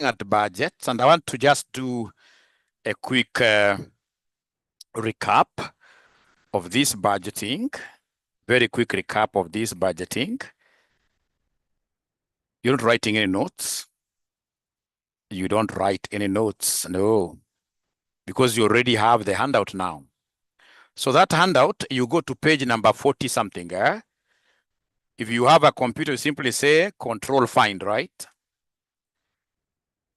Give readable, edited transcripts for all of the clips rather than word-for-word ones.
at the budgets, and I want to just do a quick recap of this budgeting. Very quick recap of this budgeting. You're not writing any notes. You don't write any notes, no, because you already have the handout now. So that handout, you go to page number 40 something. If you have a computer, you simply say control find, right?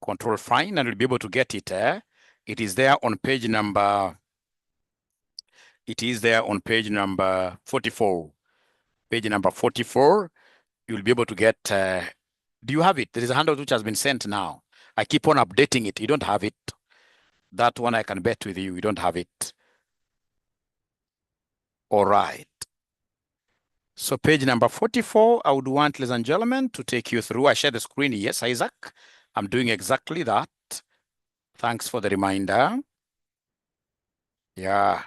Control find, and you'll be able to get it. It is there on page number. It is there on page number 44. Page number 44, you'll be able to get. Do you have it? There is a handout which has been sent now. I keep on updating it. You don't have it. That one I can bet with you. You don't have it. All right. So page number 44, I would want, ladies and gentlemen, to take you through. I share the screen. Yes, Isaac. I'm doing exactly that. Thanks for the reminder. Yeah.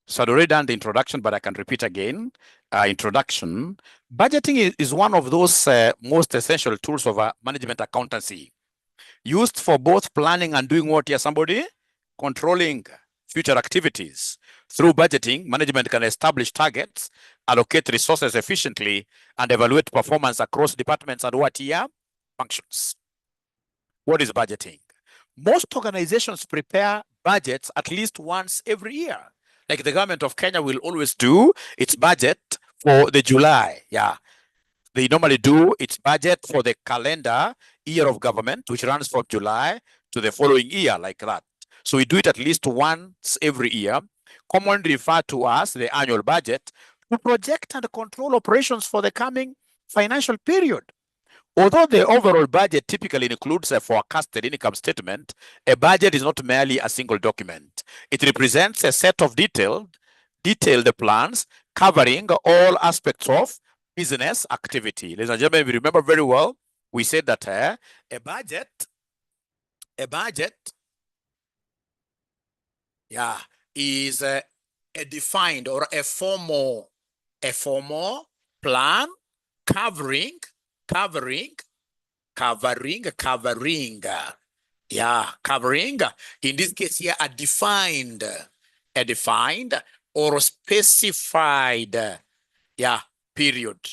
So I'd already done the introduction, but I can repeat again. Introduction. Budgeting is one of those most essential tools of management accountancy, used for both planning and doing what here, somebody? Controlling future activities. Through budgeting, management can establish targets, allocate resources efficiently, and evaluate performance across departments and what here? Functions. What is budgeting? Most organizations prepare budgets at least once every year. Like the government of Kenya will always do its budget for the July. Yeah. They normally do its budget for the calendar year of government, which runs from July to the following year, like that. So we do it at least once every year, commonly referred to as the annual budget, to project and control operations for the coming financial period. Although the overall budget typically includes a forecasted income statement, a budget is not merely a single document. It represents a set of detailed plans covering all aspects of business activity. Ladies and gentlemen, if you remember very well, we said that a budget, yeah, is a defined or a formal plan covering, in this case here, a defined or specified, period,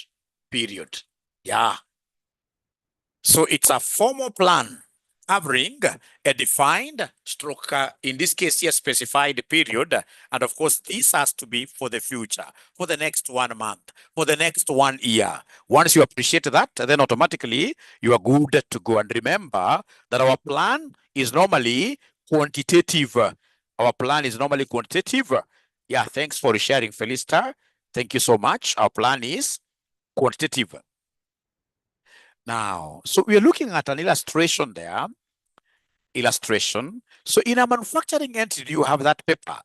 So it's a formal plan covering a defined stroke, in this case here, specified period. And of course, this has to be for the future, for the next 1 month, for the next 1 year. Once you appreciate that, then automatically you are good to go. And remember that our plan is normally quantitative. Our plan is normally quantitative. Yeah, thanks for sharing, Felista. Thank you so much. Our plan is quantitative. Now, so we are looking at an illustration there. So in a manufacturing entity, you have that paper.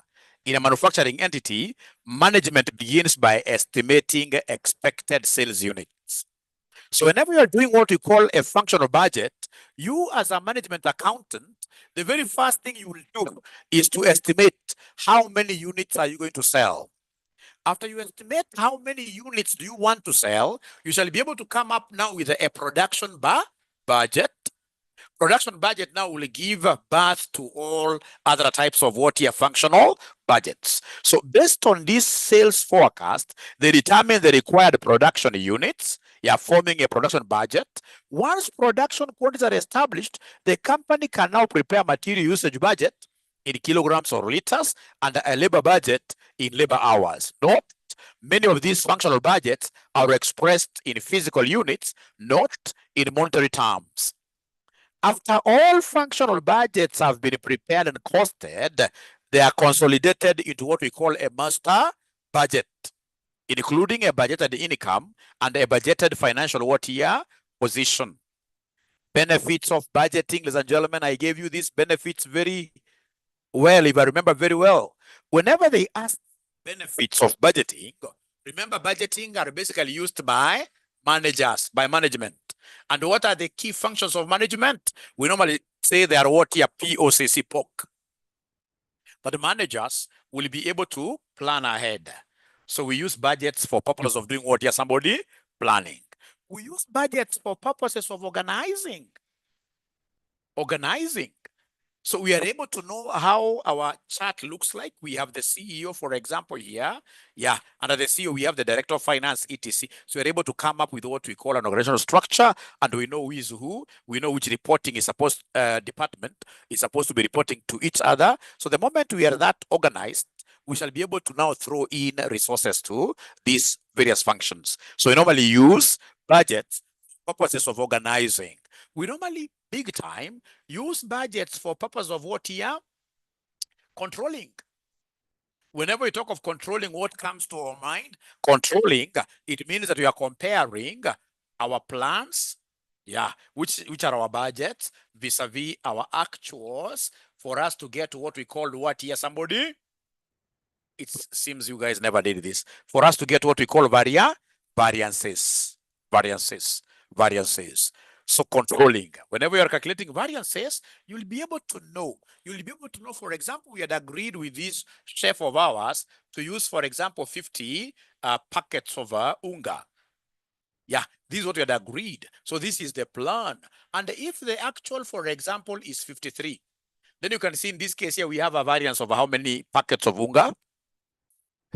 In a manufacturing entity, management begins by estimating expected sales units. So whenever you are doing what we call a functional budget, you as a management accountant, the very first thing you will do is to estimate how many units are you going to sell. After you estimate how many units do you want to sell, you shall be able to come up now with a production budget. Production budget now will give birth to all other types of what here functional budgets. So based on this sales forecast, they determine the required production units. You are forming a production budget. Once production quantities are established, the company can now prepare material usage budget in kilograms or liters and a labor budget in labor hours. Note, many of these functional budgets are expressed in physical units, not in monetary terms. After all functional budgets have been prepared and costed, they are consolidated into what we call a master budget, including a budgeted income and a budgeted financial what year position. Benefits of budgeting, ladies and gentlemen, I gave you these benefits very well, if I remember very well. Whenever they ask benefits of budgeting, remember budgeting are basically used by managers, by management. And what are the key functions of management? We normally say they are what here, POCC, POC. But the managers will be able to plan ahead. So we use budgets for purpose of doing what here, somebody planning. We use budgets for purposes of organizing. So we are able to know how our chart looks like. We have the CEO, for example, here. Yeah, under the CEO, we have the Director of Finance, etc. So we're able to come up with what we call an organizational structure, and we know who is who. We know which reporting is supposed, department is supposed to be reporting to each other. So the moment we are that organized, we shall be able to now throw in resources to these various functions. So we normally use budgets for purposes of organizing. We normally, big time, use budgets for purpose of what here? Controlling. Whenever we talk of controlling, what comes to our mind? Controlling, it means that we are comparing our plans, yeah, which are our budgets, vis-a-vis our actuals, for us to get to what we call what here, somebody? It seems you guys never did this. For us to get what we call variances. So controlling. Whenever you are calculating variances, you'll be able to know. For example, we had agreed with this chef of ours to use, for example, 50 packets of unga. Yeah, this is what we had agreed. So this is the plan. And if the actual, for example, is 53, then you can see in this case here, we have a variance of how many packets of unga?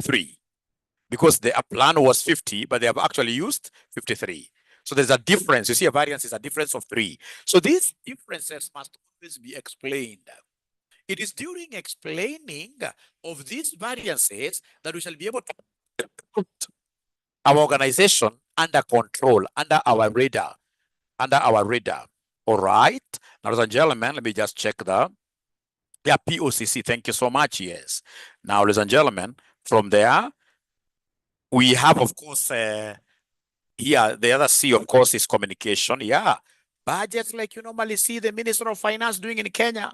3. Because the plan was 50, but they have actually used 53. So there's a difference. You see, a variance is a difference of 3. So these differences must always be explained. It is during explaining of these variances that we shall be able to put our organization under control, under our radar. All right. Now, ladies and gentlemen, let me just check the, yeah, POCC. Thank you so much. Yes. Now, ladies and gentlemen, from there, we have, of course, here, the other C, of course, is communication. Yeah. Budgets like you normally see the Minister of Finance doing in Kenya.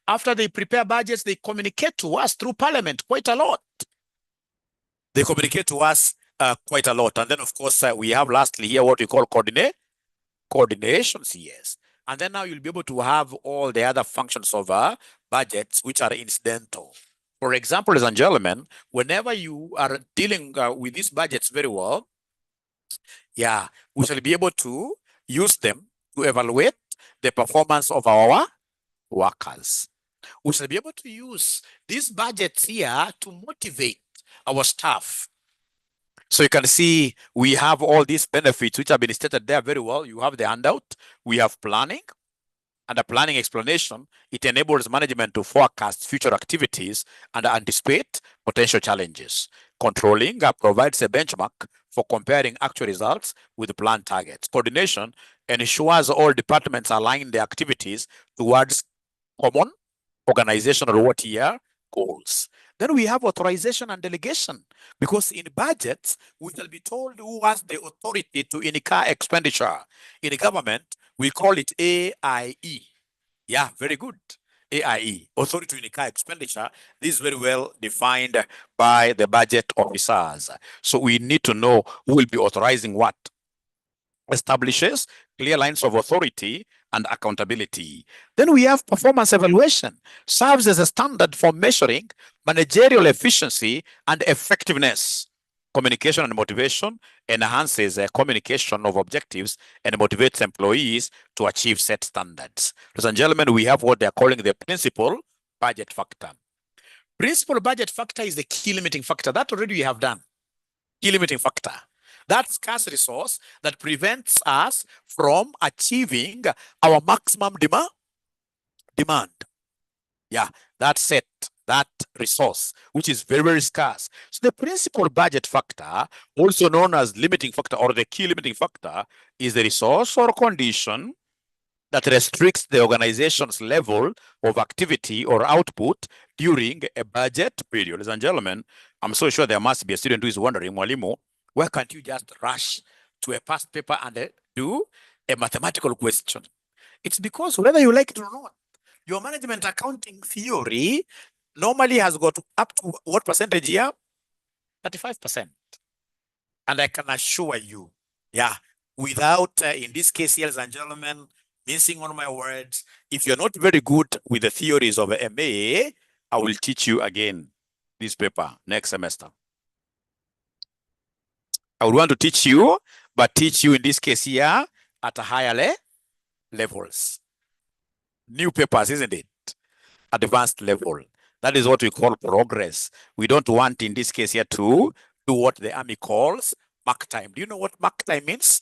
After they prepare budgets, they communicate to us through Parliament quite a lot. And then, of course, we have lastly here what we call coordinations, yes. And then now you'll be able to have all the other functions of budgets, which are incidental. For example, ladies and gentlemen, whenever you are dealing with these budgets very well, yeah, we shall be able to use them to evaluate the performance of our workers. We shall be able to use these budgets here to motivate our staff. So you can see we have all these benefits which have been stated there very well. You have the handout. We have planning. And a planning explanation, it enables management to forecast future activities and anticipate potential challenges. Controlling provides a benchmark for comparing actual results with planned targets. Coordination ensures all departments align their activities towards common organizational what here goals. Then we have authorization and delegation, because in budgets, we shall be told who has the authority to incur expenditure. In government, we call it AIE. Yeah, very good. AIE, authority to incur expenditure. This is very well defined by the budget officers. So we need to know who will be authorizing what. Establishes clear lines of authority and accountability. Then we have performance evaluation, serves as a standard for measuring managerial efficiency and effectiveness. Communication and motivation enhances communication of objectives and motivates employees to achieve set standards. Ladies and gentlemen, we have what they're calling the principal budget factor. Principal budget factor is the key limiting factor. That already we have done. Key limiting factor. That scarce resource that prevents us from achieving our maximum demand. Yeah, that's it. That resource, which is very, very scarce. So the principal budget factor, also known as limiting factor or the key limiting factor, is the resource or condition that restricts the organization's level of activity or output during a budget period. Ladies and gentlemen, I'm so sure there must be a student who is wondering, Mwalimu, why can't you just rush to a past paper and do a mathematical question? It's because whether you like it or not, your management accounting theory normally has got up to what percentage here? 35%. And I can assure you, yeah, without, in this case, ladies and gentlemen, mincing on my words, if you're not very good with the theories of MA, I will teach you again this paper next semester. I would want to teach you but teach you in this case here at a higher levels. New papers, isn't it? Advanced level. That is what we call progress. We don't want in this case here to do what the Army calls mark time. Do you know what mark time means?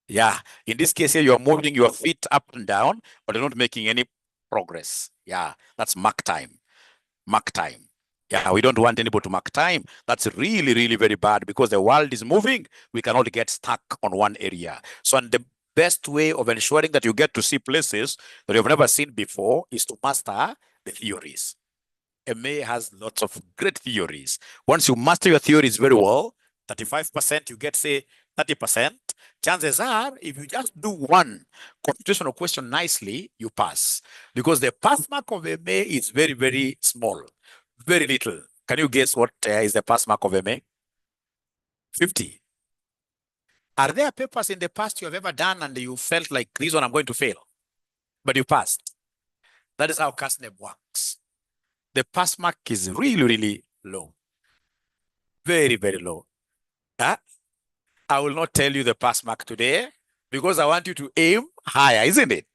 Yeah, in this case here, you're moving your feet up and down, but you're not making any progress. Yeah, that's mark time. Mark time. Yeah, we don't want anybody to mark time. That's really, really very bad because the world is moving. We cannot get stuck on one area. So, and the best way of ensuring that you get to see places that you've never seen before is to master the theories. MA has lots of great theories. Once you master your theories very well, 35%, you get, say, 30%. Chances are, if you just do one computational question nicely, you pass. Because the pass mark of MA is very, very small, very little. Can you guess what is the pass mark of MA? 50. Are there papers in the past you have ever done and you felt like this one I'm going to fail, but you passed? That is how CASNEB works. The pass mark is really, really low. Very, very low. I will not tell you the pass mark today because I want you to aim higher, isn't it?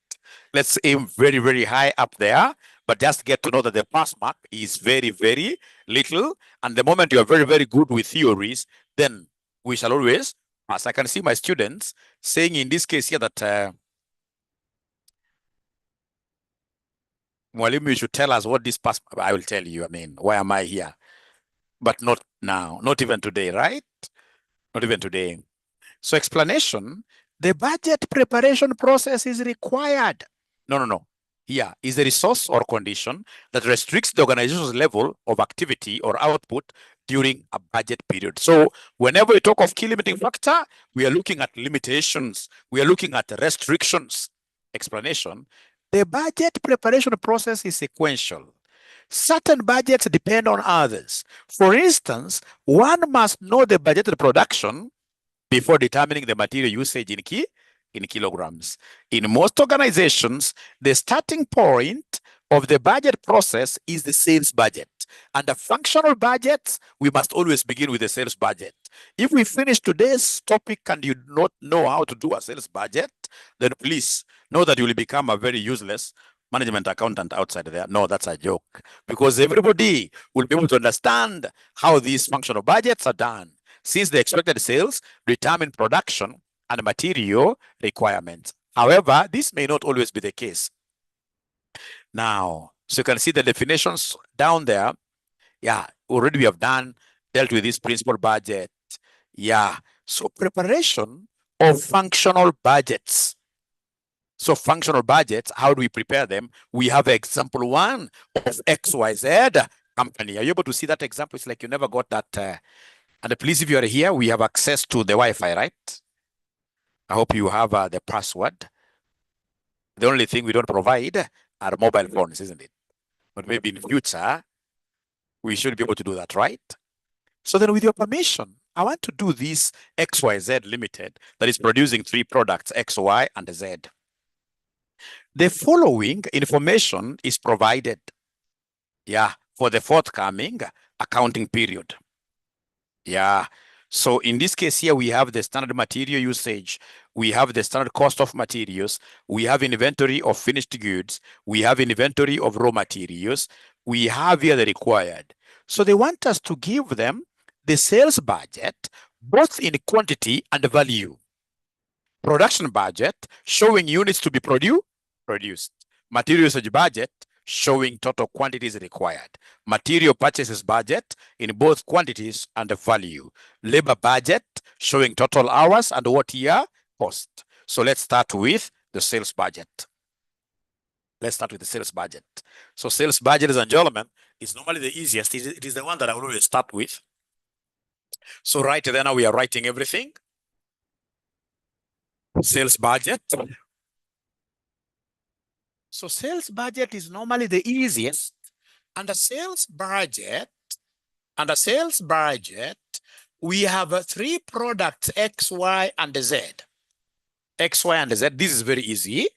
Let's aim very, very high up there, but just get to know that the pass mark is very, very little. And the moment you're very, very good with theories, then we shall always pass. I can see my students saying in this case here that Mwalimu, you should tell us what this pass. I will tell you. I mean, why am I here? But not now, not even today, right? Not even today. So explanation, the budget preparation process is required. No. Here is the resource or condition that restricts the organization's level of activity or output during a budget period. So whenever we talk of key limiting factor, we are looking at limitations. We are looking at restrictions. Explanation, the budget preparation process is sequential. Certain budgets depend on others. For instance, one must know the budgeted production before determining the material usage in kilograms. In most organizations, the starting point of the budget process is the sales budget. Under functional budgets, we must always begin with the sales budget. If we finish today's topic and you do not know how to do a sales budget, then please know that you will become a very useless management accountant outside there. No, that's a joke. Because everybody will be able to understand how these functional budgets are done, since the expected sales determine production and material requirements. However, this may not always be the case. Now, so you can see the definitions down there. Yeah, already we have dealt with this principal budget. Yeah, so preparation of functional budgets. So functional budgets, how do we prepare them? We have example one of XYZ company. Are you able to see that example? It's like you never got that. And please, if you are here, we have access to the Wi-Fi, right? I hope you have the password. The only thing we don't provide are mobile phones, isn't it? But maybe in future, we should be able to do that, right? So then with your permission, I want to do this XYZ Limited that is producing 3 products, X, Y, and Z. The following information is provided, for the forthcoming accounting period. So in this case here, we have the standard material usage. We have the standard cost of materials. We have inventory of finished goods. We have inventory of raw materials. We have here the required. So they want us to give them the sales budget, both in quantity and value. Production budget, showing units to be produced. Material usage budget, showing total quantities required. Material purchases budget in both quantities and value. Labor budget, showing total hours and what year cost. So let's start with the sales budget. Let's start with the sales budget. So sales budget, ladies and gentlemen, is normally the easiest. It is the one that I will always start with. So right there now we are writing everything. Sales budget. So sales budget is normally the easiest. And the sales budget, we have 3 products, X, Y, and Z. X, Y, and Z. This is very easy.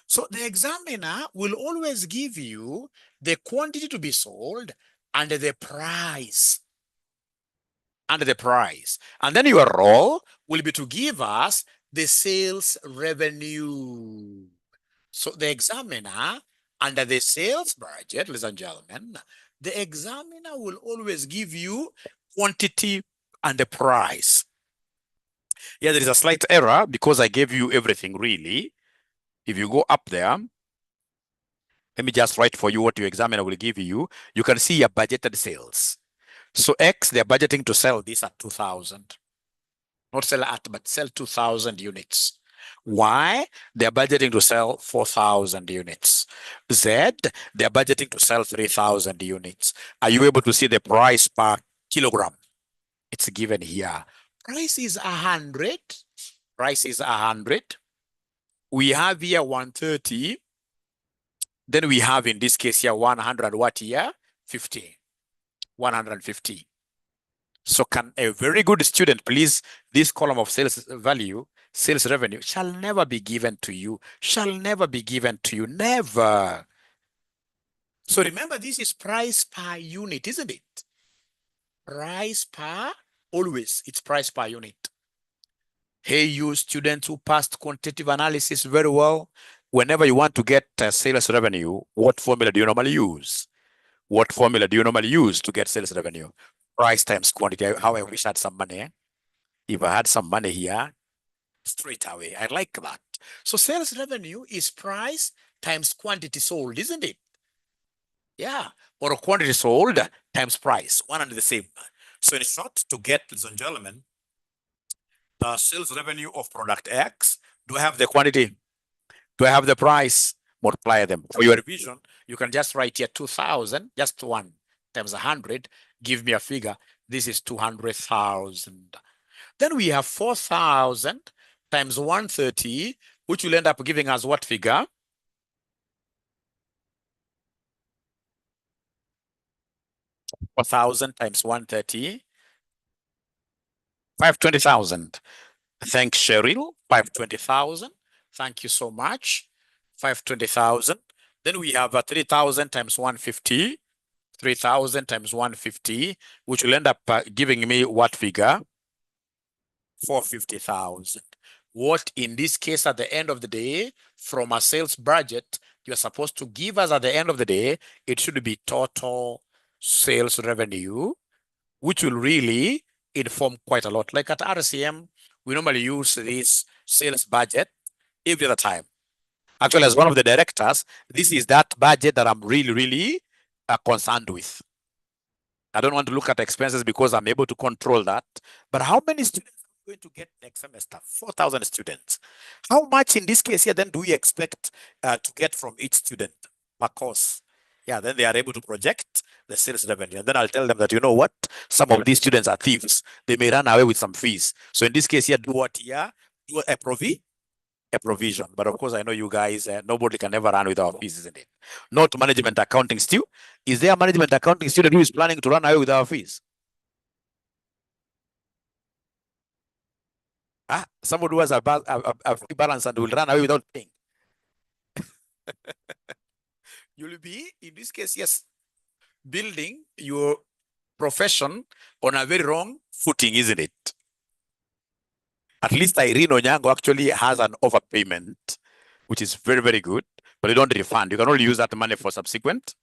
So the examiner will always give you the quantity to be sold and the price. And then your role will be to give us the sales revenue. So the examiner, under the sales budget, ladies and gentlemen, the examiner will always give you quantity and the price. Yeah, there is a slight error because I gave you everything really. If you go up there, let me just write for you what your examiner will give you. You can see your budgeted sales. So X, they're budgeting to sell this at 2,000. Not sell at, but sell 2,000 units. Y, they're budgeting to sell 4,000 units. Z, they're budgeting to sell 3,000 units. Are you able to see the price per kilogram? It's given here. Price is 100. Price is 100. We have here 130. Then we have in this case here 100 what here? 50. 150. So can a very good student, please, this column of sales value, sales revenue, shall never be given to you, shall never be given to you, never. So remember, this is price per unit, isn't it? Price per, always, it's price per unit. Hey, you students who passed quantitative analysis very well, whenever you want to get sales revenue, what formula do you normally use? What formula do you normally use to get sales revenue? Price times quantity. How I wish I had some money. If I had some money here, straight away. I like that. So sales revenue is price times quantity sold, isn't it? Yeah. Or quantity sold times price, one and the same. So in short, to get, ladies and gentlemen, the sales revenue of product X, do I have the quantity? Do I have the price? Multiply them. For your revision, you can just write here 2,000, just 1 times 100, give me a figure. This is 200,000. Then we have 4,000 times 130, which will end up giving us what figure? 4,000 times 130, 520,000. Thanks, Cheryl. 520,000. Thank you so much. 520,000. Then we have 3,000 times 150. 3,000 times 150, which will end up giving me what figure? 450,000. What in this case, at the end of the day, from a sales budget, you're supposed to give us at the end of the day, it should be total sales revenue, which will really inform quite a lot. Like at RCM, we normally use this sales budget every other time. Actually, as one of the directors, this is that budget that I'm really concerned with. I don't want to look at expenses because I'm able to control that. But how many students are we going to get next semester? 4,000 students. How much in this case here then do we expect to get from each student per course? Yeah, then they are able to project the sales revenue. And then I'll tell them that, you know what? Some of these students are thieves. They may run away with some fees. So in this case here, do what here? Do a provision. But of course, I know you guys, nobody can ever run without fees, isn't it? Not management accounting still. Is there a management accounting student who is planning to run away with our fees? Somebody who has a free balance and will run away without paying. You'll be, in this case, yes, building your profession on a very wrong footing, isn't it? At least Irene Onyango actually has an overpayment, which is very good, but you don't refund. You can only use that money for subsequent.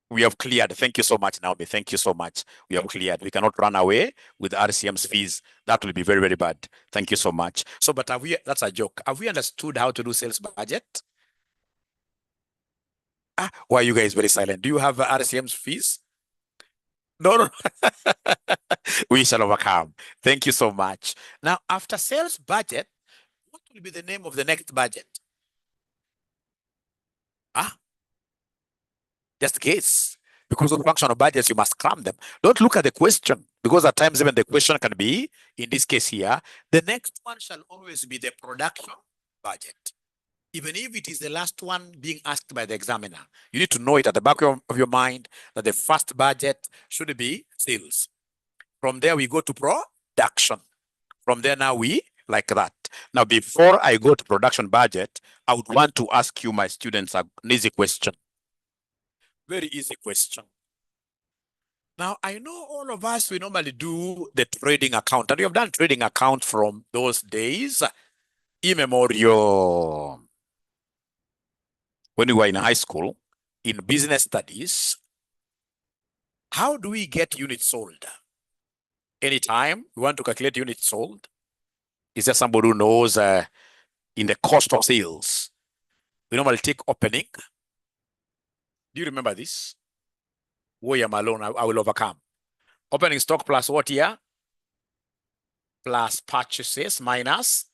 We have cleared. Thank you so much, Naomi. Thank you so much. We have cleared. We cannot run away with RCM's fees. That will be very bad. Thank you so much. So, but have we, that's a joke. Have we understood how to do sales budget? Why are you guys very silent? Do you have RCM's fees? No. We shall overcome. Thank you so much. Now, after sales budget, what will be the name of the next budget? Just guess. Because of the function of budgets, you must cram them. Don't look at the question, because at times even the question can be, in this case here, the next one shall always be the production budget. Even if it is the last one being asked by the examiner, you need to know it at the back of your mind that the first budget should be sales. From there, we go to production. From there, now we like that. Now, before I go to production budget, I would want to ask you, my students, an easy question. Very easy question. Now, I know all of us, we normally do the trading account, and we have done trading account from those days, immemorial. When we were in high school, in business studies, how do we get units sold? Anytime we want to calculate units sold, is there somebody who knows in the cost of sales? We normally take opening. Do you remember this? Where I'm alone, I will overcome. Opening stock plus what here? Plus purchases minus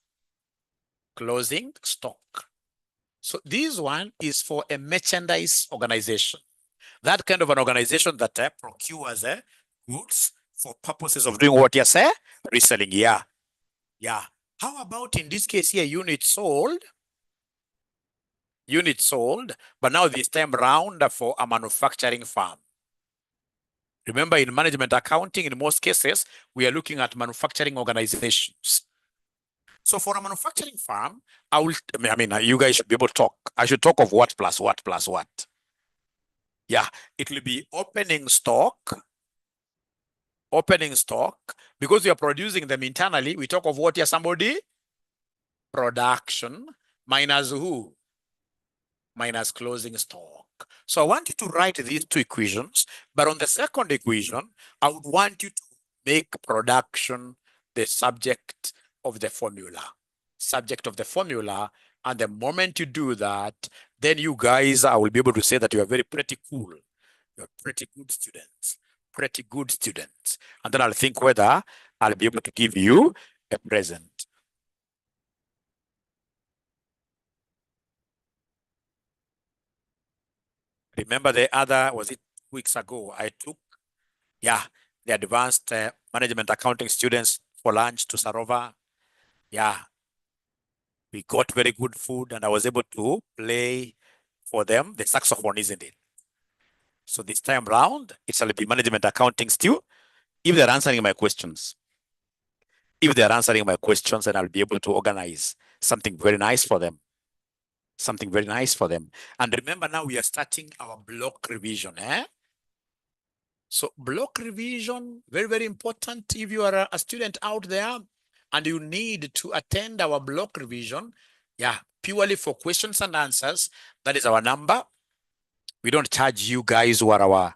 closing stock. So this one is for a merchandise organization. That kind of an organization that procures goods for purposes of doing what you say? Reselling, yeah. Yeah. How about in this case here, units sold? Units sold, but now this time round for a manufacturing firm. Remember, in management accounting, in most cases, we are looking at manufacturing organizations. So for a manufacturing firm, you guys should be able to talk. I should talk of what plus what plus what. Yeah, it will be opening stock, because we are producing them internally. We talk of what here, somebody? Production minus who? Minus closing stock. So I want you to write these two equations, but on the second equation, I would want you to make production the subject of the formula. Subject of the formula. And the moment you do that, then you guys, I will be able to say that you are pretty cool. You're pretty good students. Pretty good students. And then I'll think whether I'll be able to give you a present. Remember the other, was it weeks ago, I took, the advanced management accounting students for lunch to Sarova. Yeah, we got very good food and I was able to play for them the saxophone, isn't it? So this time round, it shall be management accounting still, if they're answering my questions. If they're answering my questions, then I'll be able to organize something very nice for them. Something very nice for them. And remember, now we are starting our block revision. So block revision, very, very important. If you are a student out there and you need to attend our block revision, purely for questions and answers, that is our number. We don't charge you guys who are our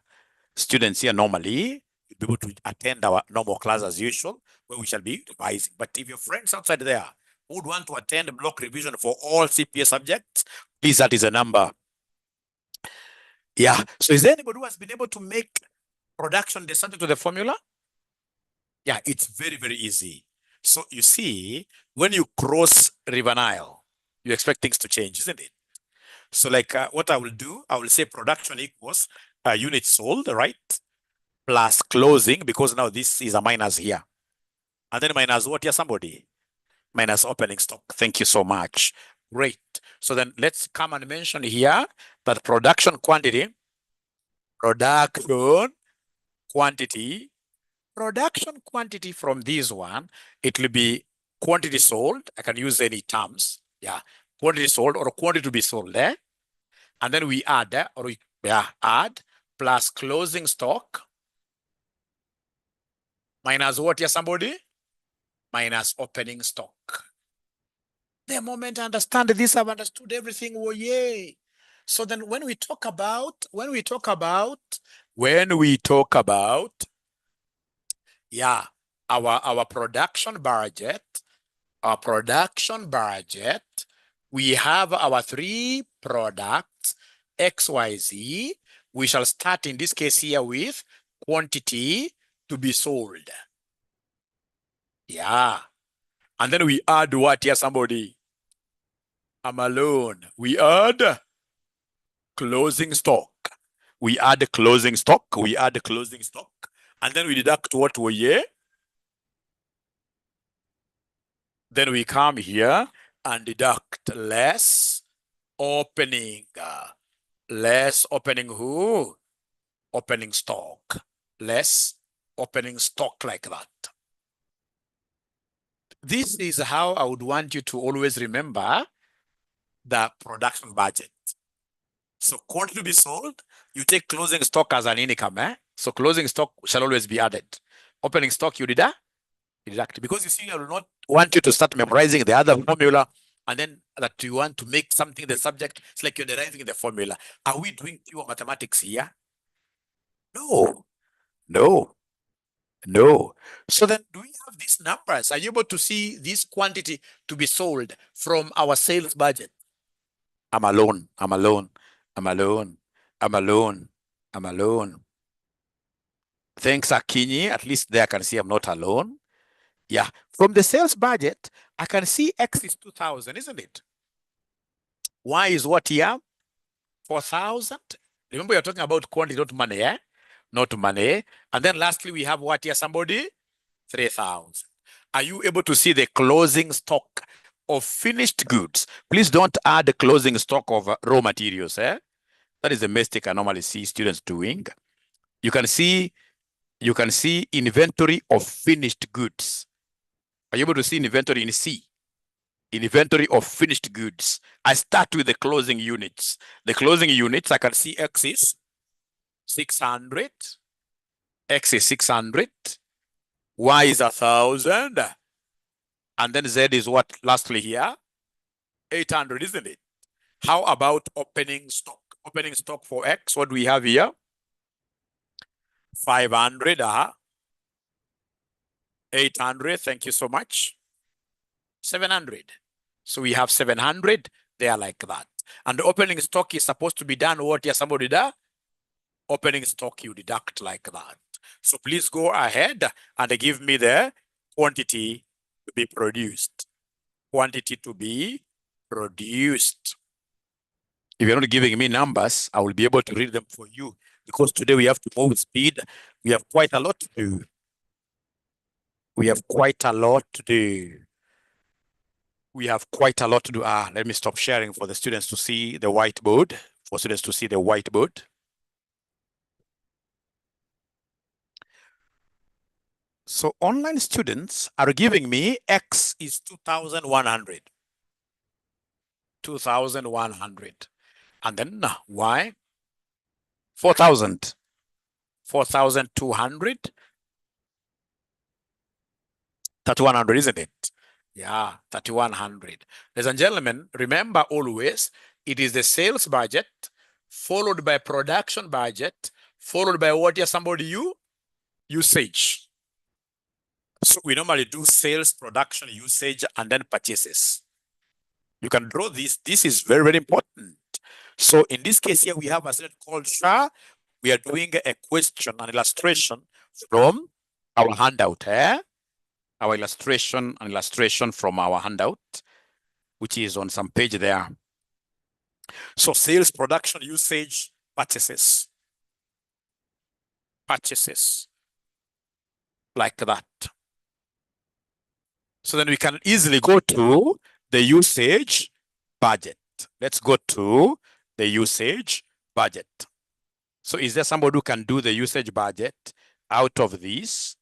students here normally. You'll be able to attend our normal class as usual, where we shall be revising. But if your friends outside there would want to attend block revision for all CPA subjects, please, that is a number. Yeah. So is there anybody who has been able to make production the subject of the formula? Yeah, it's very, very easy. So you see, when you cross River Nile, you expect things to change, isn't it? So like what I will do, I will say production equals units sold, right? Plus closing, because now this is a minus here. And then minus what here, somebody? Minus opening stock. Thank you so much. Great. So then let's come and mention here that production quantity from this one, it will be quantity sold. I can use any terms. Yeah. Quantity sold or quantity to be sold there. And then we add add plus closing stock minus what here, somebody? Minus opening stock. The moment I understand this, I've understood everything. Oh, yay. So then when we talk about our production budget, we have our three products, XYZ. We shall start in this case here with quantity to be sold. Yeah. And then we add what here, somebody? I'm alone. We add closing stock. We add closing stock. And then we deduct what we here. Then we come here and deduct less opening. Less opening who? Opening stock. Less opening stock, like that. This is how I would want you to always remember the production budget. So quantity to be sold, you take closing stock as an income. So closing stock shall always be added. Opening stock you deduct, because you see, I will not want you to start memorizing the other formula and then that you want to make something the subject. It's like you're deriving the formula. Are we doing pure mathematics here? No, no, no. So then do we have these numbers? Are you able to see this quantity to be sold from our sales budget? I'm alone. I'm alone. I'm alone. I'm alone. I'm alone. Thanks, Akinyi. At least there I can see I'm not alone. Yeah. From the sales budget, I can see X is 2,000, isn't it? Y is what here? 4,000. Remember, you're talking about quantity, not money, eh? Not money. And then lastly, we have what here, somebody? 3,000. Are you able to see the closing stock of finished goods? Please don't add the closing stock of raw materials, eh? That is the mistake I normally see students doing. You can see inventory of finished goods. Are you able to see inventory in C? Inventory of finished goods. I start with the closing units. The closing units, I can see X is 600. X is 600. Y is 1,000. And then Z is what lastly here? 800, isn't it? How about opening stock? Opening stock for X, what do we have here? 500, 800, thank you so much. 700. So we have 700, they are like that. And the opening stock is supposed to be done what here, somebody there? Opening stock you deduct like that. So please go ahead and give me the quantity to be produced. Quantity to be produced. If you're not giving me numbers, I will be able to read them for you, because today we have to move speed. We have quite a lot to do. We have quite a lot to do. We have quite a lot to do. Let me stop sharing for the students to see the whiteboard. For students to see the whiteboard. So online students are giving me X is 2,100. 2,100. And then Y? 4,000. 4,200. 3,100, isn't it? Yeah, 3,100. Ladies and gentlemen, remember always, it is the sales budget followed by production budget, followed by what here, somebody usage. So we normally do sales, production, usage, and then purchases. You can draw this. This is very, very important. So in this case here, we have a student called Shah. We are doing a question, an illustration from our handout here. Our illustration from our handout, which is on some page there. So sales, production, usage, purchases. Purchases. Like that. So then we can easily go to the usage budget. Let's go to the usage budget. So is there somebody who can do the usage budget out of these?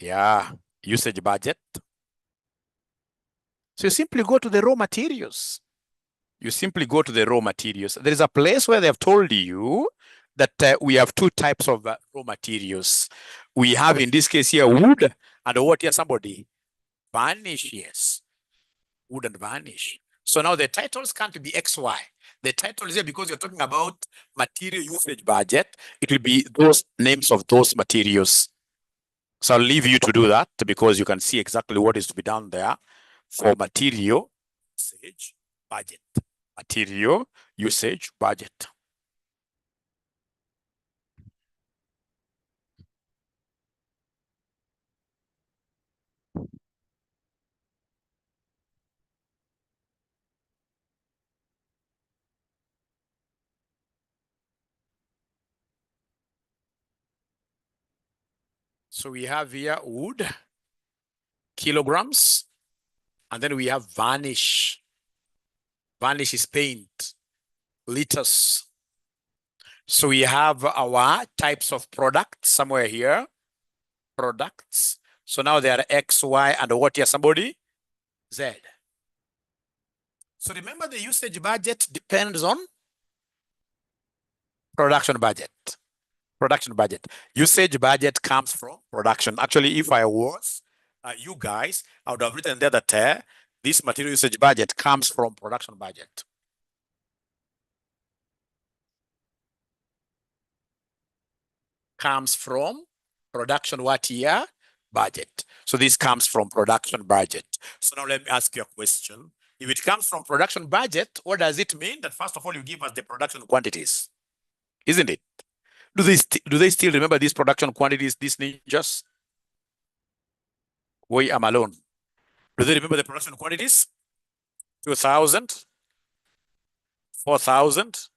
Yeah, usage budget. So you simply go to the raw materials. You simply go to the raw materials. There is a place where they have told you that we have two types of raw materials. We have in this case here wood and what here, somebody? Varnish, yes. Wood and varnish. So now the titles can't be XY. The title is here because you're talking about material usage budget. It will be those names of those materials. So I'll leave you to do that because you can see exactly what is to be done there for material usage budget. Material usage budget. So we have here wood, kilograms, and then we have varnish. Varnish is paint, liters. So we have our types of products somewhere here. Products. So now there are X, Y, and what here, somebody? Z. So remember, the usage budget depends on production budget. Production budget. Usage budget comes from production. Actually, if I was you guys, I would have written there that this material usage budget comes from production budget. Comes from production what year? Budget. So this comes from production budget. So now let me ask you a question. If it comes from production budget, what does it mean? That first of all, you give us the production quantities, isn't it? Do they still remember these production quantities, these ninjas? We am alone. Do they remember the production quantities? 2,000, 4,000,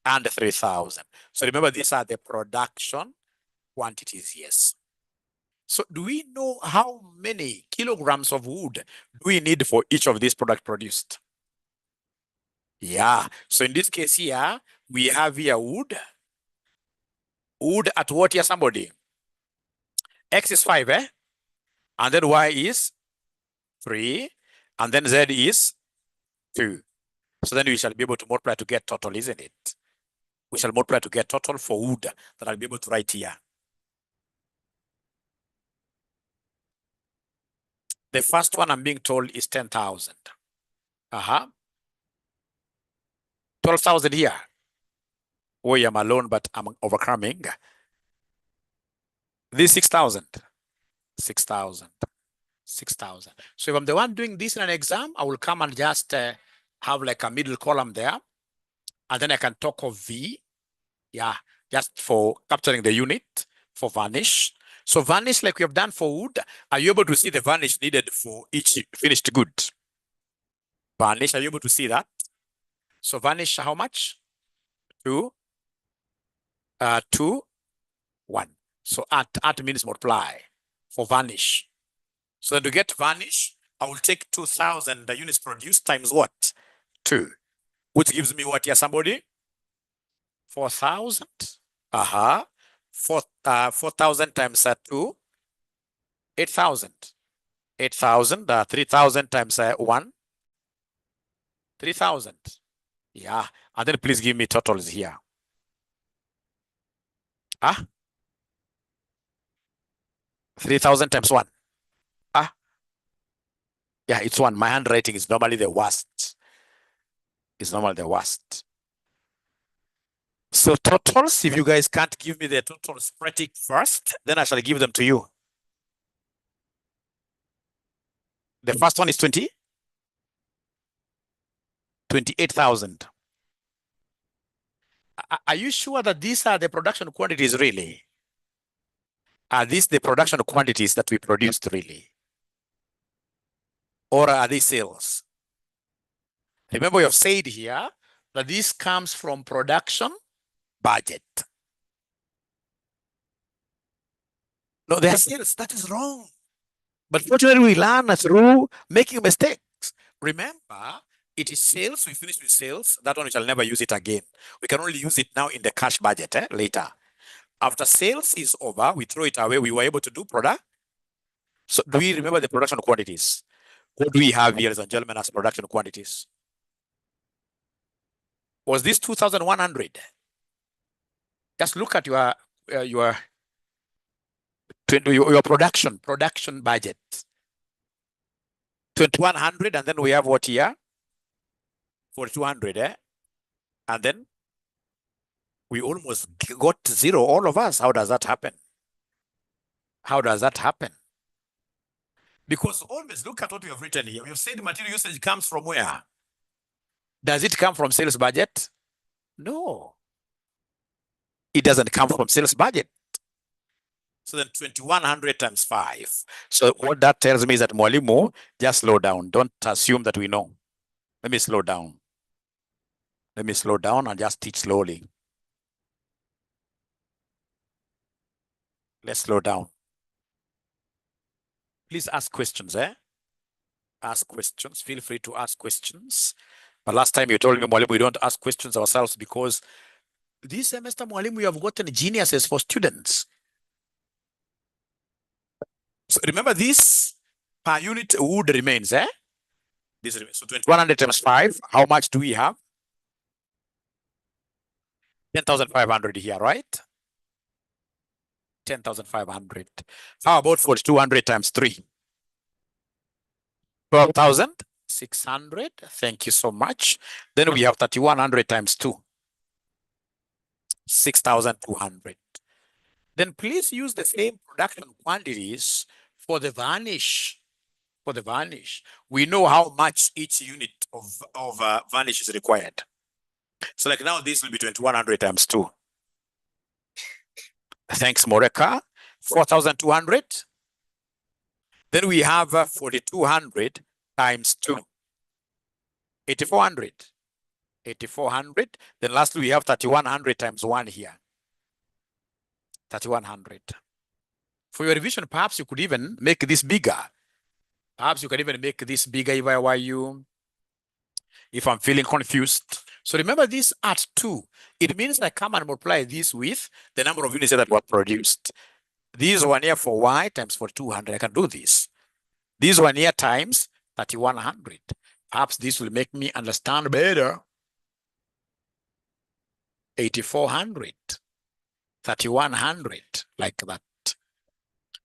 and 3,000. So remember, these are the production quantities, yes. So do we know how many kilograms of wood do we need for each of these products produced? Yeah. So in this case here, we have here wood. Wood at what here, somebody? X is 5, eh? And then Y is 3. And then Z is 2. So then we shall be able to multiply to get total, isn't it? We shall multiply to get total for wood that I'll be able to write here. The first one I'm being told is 10,000. 12,000 here. Oh, I'm alone, but I'm overcoming. This 6,000. 6,000. 6,000. So if I'm the one doing this in an exam, I will come and just have like a middle column there. And then I can talk of V. Yeah, just for capturing the unit for varnish. So varnish, like we have done for wood, are you able to see the varnish needed for each finished good? Varnish, are you able to see that? So varnish, how much? 2, 2, 1. So at means multiply for varnish. So then to get varnish, I will take 2,000 units produced times what? 2, which gives me what here, somebody? 4,000. 4,000 times 2, 8,000. 8,000, 3,000 times 1, 3,000. Yeah, and then please give me totals here. 3,000 times 1. Yeah, it's 1. My handwriting is normally the worst. It's normally the worst. So totals, if you guys can't give me the total spreadsheet first, then I shall give them to you. The first one is 28,000. Are you sure that these are the production quantities really? Are these the production quantities that we produced really? Or are these sales? Remember, you have said here that this comes from production budget. No, they're sales. That is wrong. But fortunately, we learn through making mistakes. Remember, it is sales. We finish with sales. That one we shall never use it again. We can only use it now in the cash budget later. After sales is over, we throw it away. We were able to do product. So do we remember the production quantities? What do we have here, ladies and gentlemen, as production quantities? Was this 2,100? Just look at your production budget. 2,100, and then we have what here? 4,200, eh? And then we almost got 0, all of us. How does that happen? How does that happen? Because always look at what we have written here. We have said material usage comes from where? Does it come from sales budget? No. It doesn't come from sales budget. So then 2,100 times 5. So what that tells me is that Mwalimu, just slow down. Don't assume that we know. Let me slow down. Let me slow down and just teach slowly. Let's slow down. Please ask questions, eh? Ask questions. Feel free to ask questions. But last time you told me, Mwalimu, we don't ask questions ourselves because this semester, Mwalimu, we have gotten geniuses for students. So remember, this per unit wood remains, eh? This remains. So 2,100 times 5, how much do we have? 10,500 here, right? 10,500. How about 4,200 times 3? 12,600. Thank you so much. Then we have 3,100 times 2. 6,200. Then please use the same production quantities for the varnish. For the varnish, we know how much each unit of varnish is required. So like now this will be 2,100 times 2. Thanks, Moreka. 4,200. Then we have 4,200 times 2. 8,400. 8,400. Then lastly, we have 3,100 times 1 here. 3,100. For your revision, perhaps you could even make this bigger. Perhaps you can even make this bigger if I were you, if I'm feeling confused. So remember this at 2. It means I come and multiply this with the number of units that were produced. This one here for Y times for 200. I can do this. This one here times 3,100. Perhaps this will make me understand better. 8,400. 3,100, like that.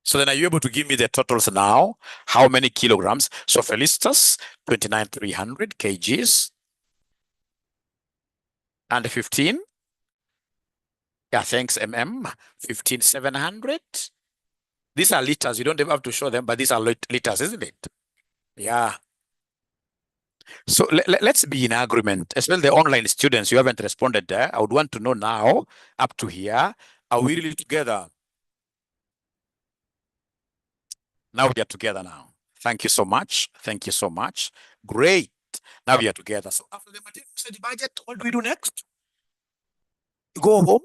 So then are you able to give me the totals now? How many kilograms? So Felicitas, 29,300 kgs. And 15. Yeah, thanks, $15,700. These are liters. You don't have to show them, but these are liters, isn't it? Yeah. So let's be in agreement. Especially the online students, you haven't responded there. I would want to know now, up to here, are we really together? Now we are together now. Thank you so much. Thank you so much. Great. Now we are together. So after the material usage budget, what do we do next? Go home?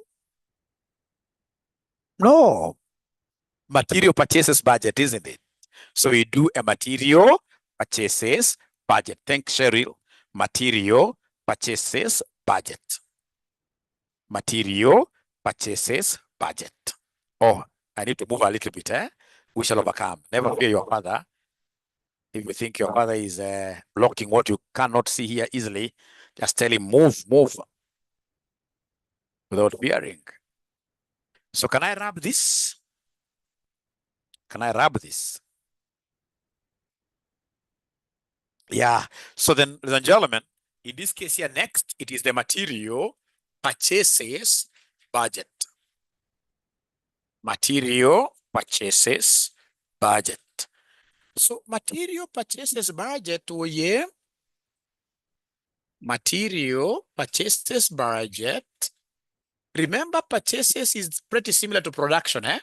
No. Material purchases budget, isn't it? So we do a material purchases budget. Thanks, Cheryl. Material purchases budget. Material purchases budget. Oh, I need to move a little bit, eh? We shall overcome. Never fear your father. If you think your father is blocking what you cannot see here easily, just tell him, move, move, without fearing. So can I rub this? Can I rub this? Yeah. So then, ladies and gentlemen, in this case here, next, it is the material purchases budget. Material purchases budget. So material purchases budget, oh yeah. Material purchases budget. Remember, purchases is pretty similar to production, eh?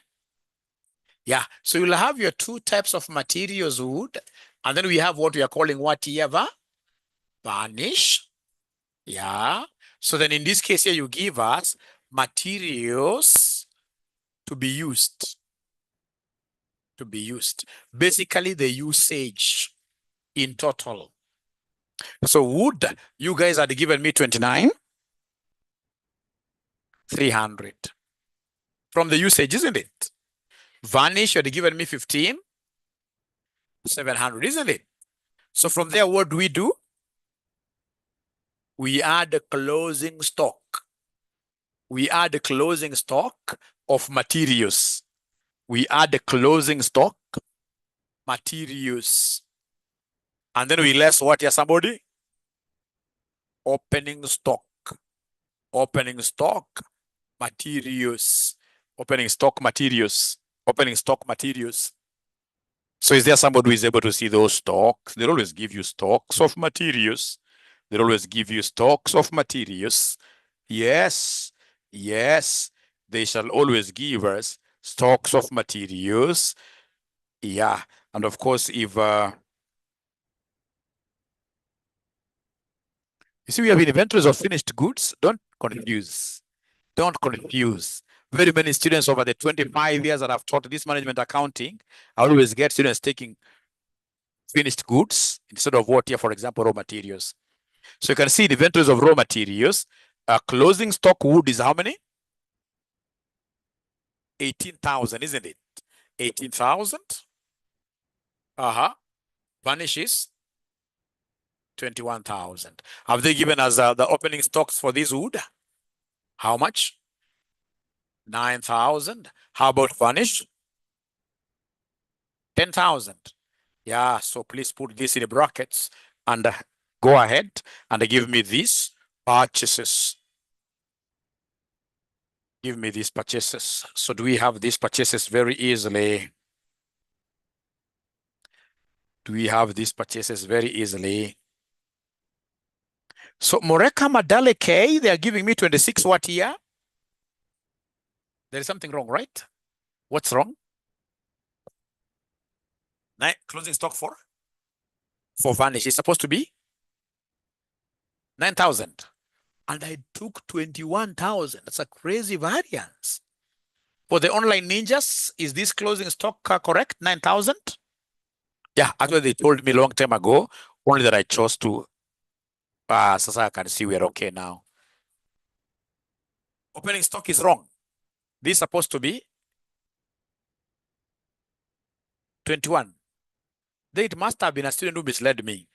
Yeah. So you'll have your two types of materials, wood, and then we have what we are calling whatever varnish. Yeah. So then in this case here, you give us materials to be used. To be used. Basically, the usage in total. So wood, you guys had given me 29,300 from the usage, isn't it? Varnish, you had given me 15,700, isn't it? So from there, what do? We add the closing stock. We add the closing stock of materials. We add the closing stock materials. And then we less what here, somebody? Opening stock. Opening stock materials. Opening stock materials. Opening stock materials. So is there somebody who is able to see those stocks? They'll always give you stocks of materials. They'll always give you stocks of materials. Yes, yes, they shall always give us stocks of materials. Yeah, and of course, if you see we have inventories of finished goods, don't confuse. Don't confuse. Very many students over the 25 years that I've taught this management accounting, I always get students taking finished goods instead of what here, for example, raw materials. So you can see the inventories of raw materials. Closing stock wood is how many? 18,000, isn't it? 18,000. Varnish is 21,000. Have they given us the opening stocks for this wood? How much? 9,000. How about vanish? 10,000. Yeah, so please put this in the brackets and go ahead and give me these purchases. Give me these purchases. So do we have these purchases very easily? Do we have these purchases very easily? So Moreka Madale K, they are giving me 26 what year? There is something wrong, right? What's wrong? Closing stock for vanish is supposed to be 9,000. And I took 21,000. That's a crazy variance. For the online ninjas, is this closing stock correct? 9,000? Yeah, actually they told me long time ago, only that I chose to, so I can see we're okay now. Opening stock is wrong. This is supposed to be 21. Then it must have been a student who misled me.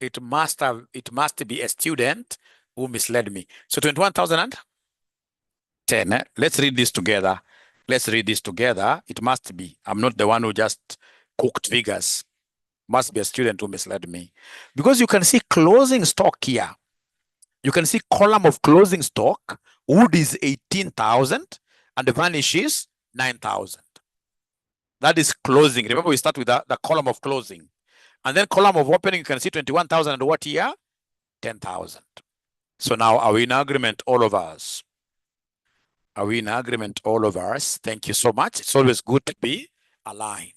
It must be a student who misled me. So 21,010. Let's read this together. Let's read this together. It must be. I'm not the one who just cooked figures. Must be a student who misled me. Because you can see closing stock here. You can see column of closing stock. Wood is 18,000 and the vanish is 9,000. That is closing. Remember, we start with the column of closing. And then column of opening, you can see 21,000 and what year? 10,000. So now, are we in agreement, all of us? Are we in agreement, all of us? Thank you so much. It's always good to be aligned.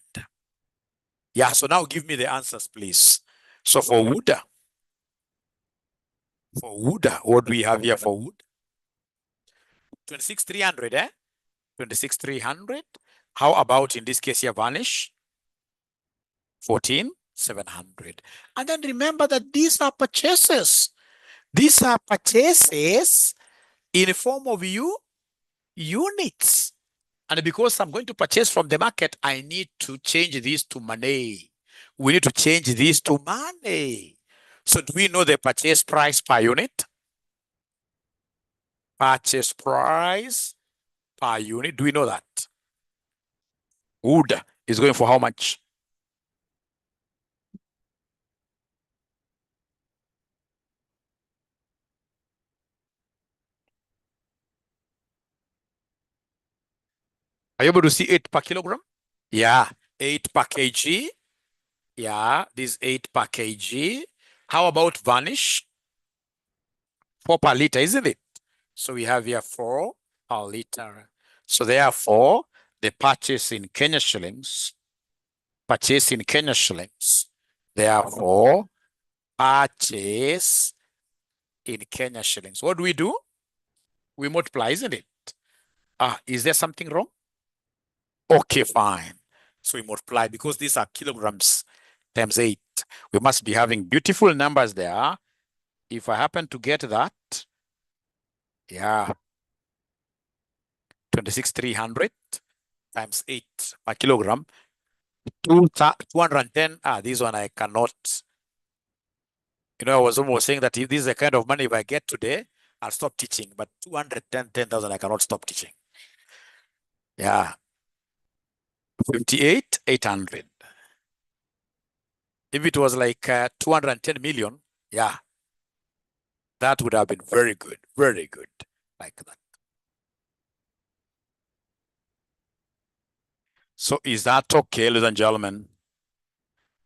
Yeah, so now give me the answers, please. So for wood, what do we have here for wood? 26,300, eh? 26,300. How about in this case here, vanish? 14,700. And then remember that these are purchases. These are purchases in the form of units. And because I'm going to purchase from the market, I need to change this to money. We need to change this to money. So do we know the purchase price per unit? Purchase price per unit. Do we know that? Wood is going for how much? Are you able to see 8 per kilogram? Yeah, 8 per kg. Yeah, this 8 per kg. How about vanish? 4 per liter, isn't it? So we have here 4 per liter. So therefore, the purchase in Kenya shillings, therefore, purchase in Kenya shillings. What do? We multiply, isn't it? Is there something wrong? Okay, fine. So we multiply because these are kilograms times 8. We must be having beautiful numbers there. If I happen to get that, yeah, 26,300 times 8 per kilogram, 210. This one I cannot. You know, I was almost saying that if this is the kind of money if I get today, I'll stop teaching. But 210,000, I cannot stop teaching. Yeah. 58,800. If it was like 210 million, yeah, that would have been very good, like that. So is that okay, ladies and gentlemen?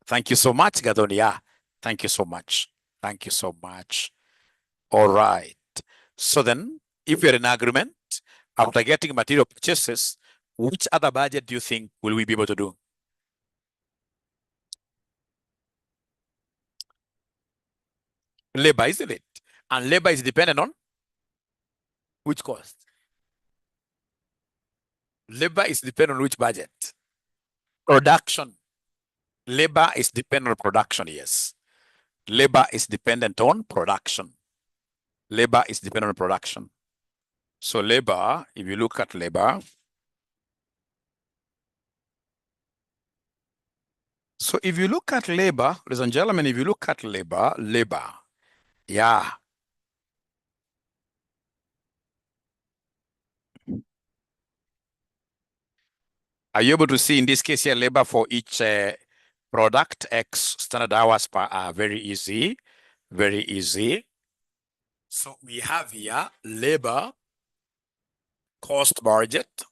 Thank you so much, Gadonia. Thank you so much. Thank you so much. All right. So then, if we're in agreement, after getting material purchases, which other budget do you think will we be able to do? Labor, isn't it? And labor is dependent on which cost? Labor is dependent on which budget? Production. Labor is dependent on production, yes. Labor is dependent on production. Labor is dependent on production. So labor, if you look at labor, so if you look at labor, ladies and gentlemen, if you look at labor, yeah. Are you able to see in this case here, labor for each product, X standard hours per hour? Very easy, very easy. So we have here labor cost budget.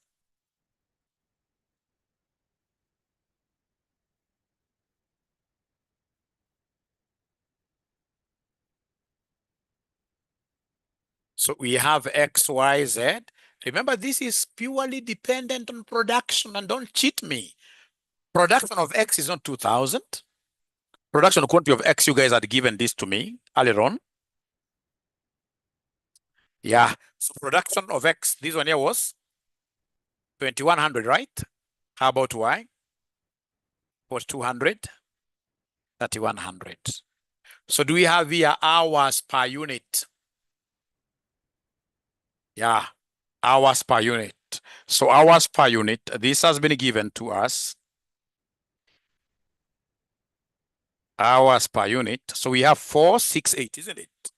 So we have X, Y, Z. Remember, this is purely dependent on production, and don't cheat me. Production of X is not 2,000. Production quantity of X, you guys had given this to me earlier on. Yeah, so production of X, this one here was 2,100, right? How about Y? Was 200, 3,100. So do we have here hours per unit? Yeah, hours per unit. So hours per unit, this has been given to us. Hours per unit. So we have 468, isn't it?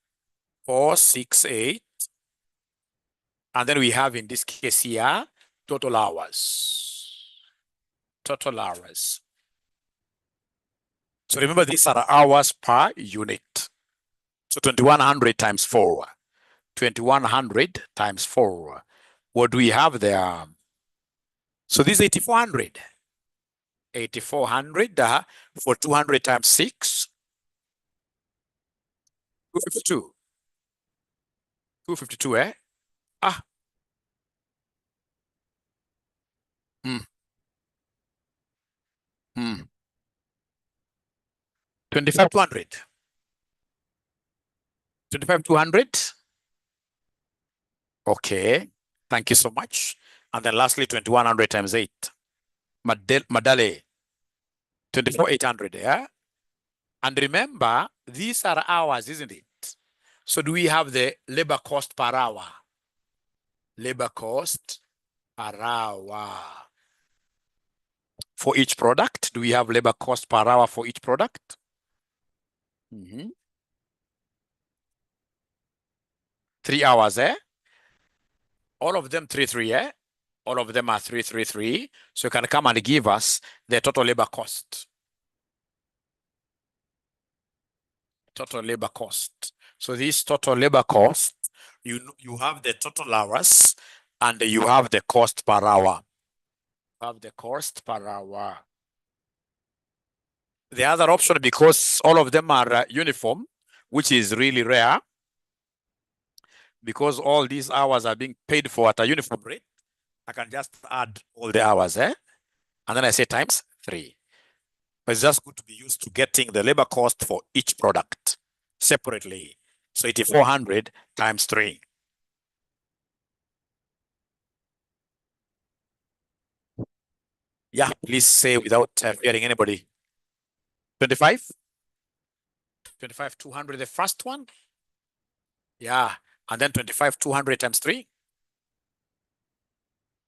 468. And then we have in this case here, total hours. Total hours. So remember, these are hours per unit. So 2,100 times 4. 2,100 times 4. What do we have there? So this is 8,400. 8,400 for 200 times 6. 252. 252, eh? Ah. Hmm. 25,200. 25,200. Okay. Thank you so much. And then lastly, 2,100 times 8. Madale. 24,800, yeah? And remember, these are hours, isn't it? So do we have the labor cost per hour? Labor cost per hour. For each product, do we have labor cost per hour for each product? 3 hours, eh? All of them 3, eh? All of them are 3. So you can come and give us the total labor cost. Total labor cost. So this total labor cost, you have the total hours and you have the cost per hour. You have the cost per hour. The other option, because all of them are uniform, which is really rare, because all these hours are being paid for at a uniform rate, I can just add all the hours, eh? And then I say times 3. But it's just good to be used to getting the labor cost for each product separately. So 8,400 times 3. Yeah, please say without fearing anybody. 25? 25,200, the first one? Yeah, and then 25,200 times 3?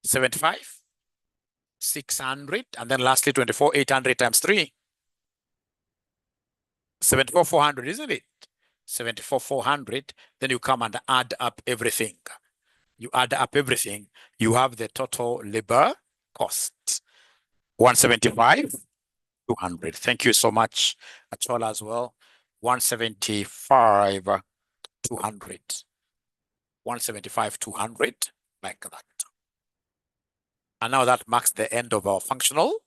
75? 600, and then lastly 24,800 times 3. 74,400, isn't it? 74,400, then you come and add up everything. You add up everything, you have the total labor cost. 175,200. Thank you so much, Achola, as well. 175,200. 175,200, like that. And now that marks the end of our functional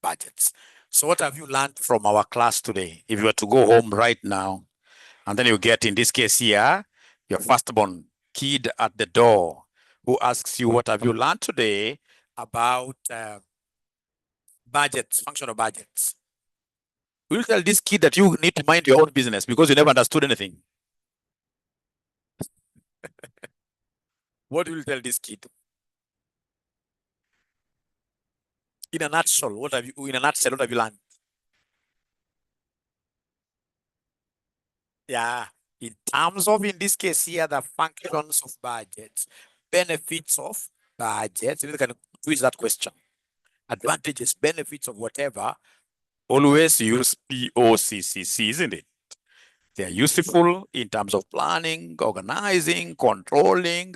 budgets. So what have you learned from our class today? If you were to go home right now, and then you get, in this case here, your firstborn kid at the door who asks you, what have you learned today about budgets, functional budgets? Will you tell this kid that you need to mind your own business because you never understood anything? What will you tell this kid? In a nutshell, what have you learned? Yeah, in terms of, in this case here, the functions of budgets, benefits of budgets, you can use that question. Advantages, benefits of whatever, always use POCCC, isn't it? They're useful in terms of planning, organizing, controlling,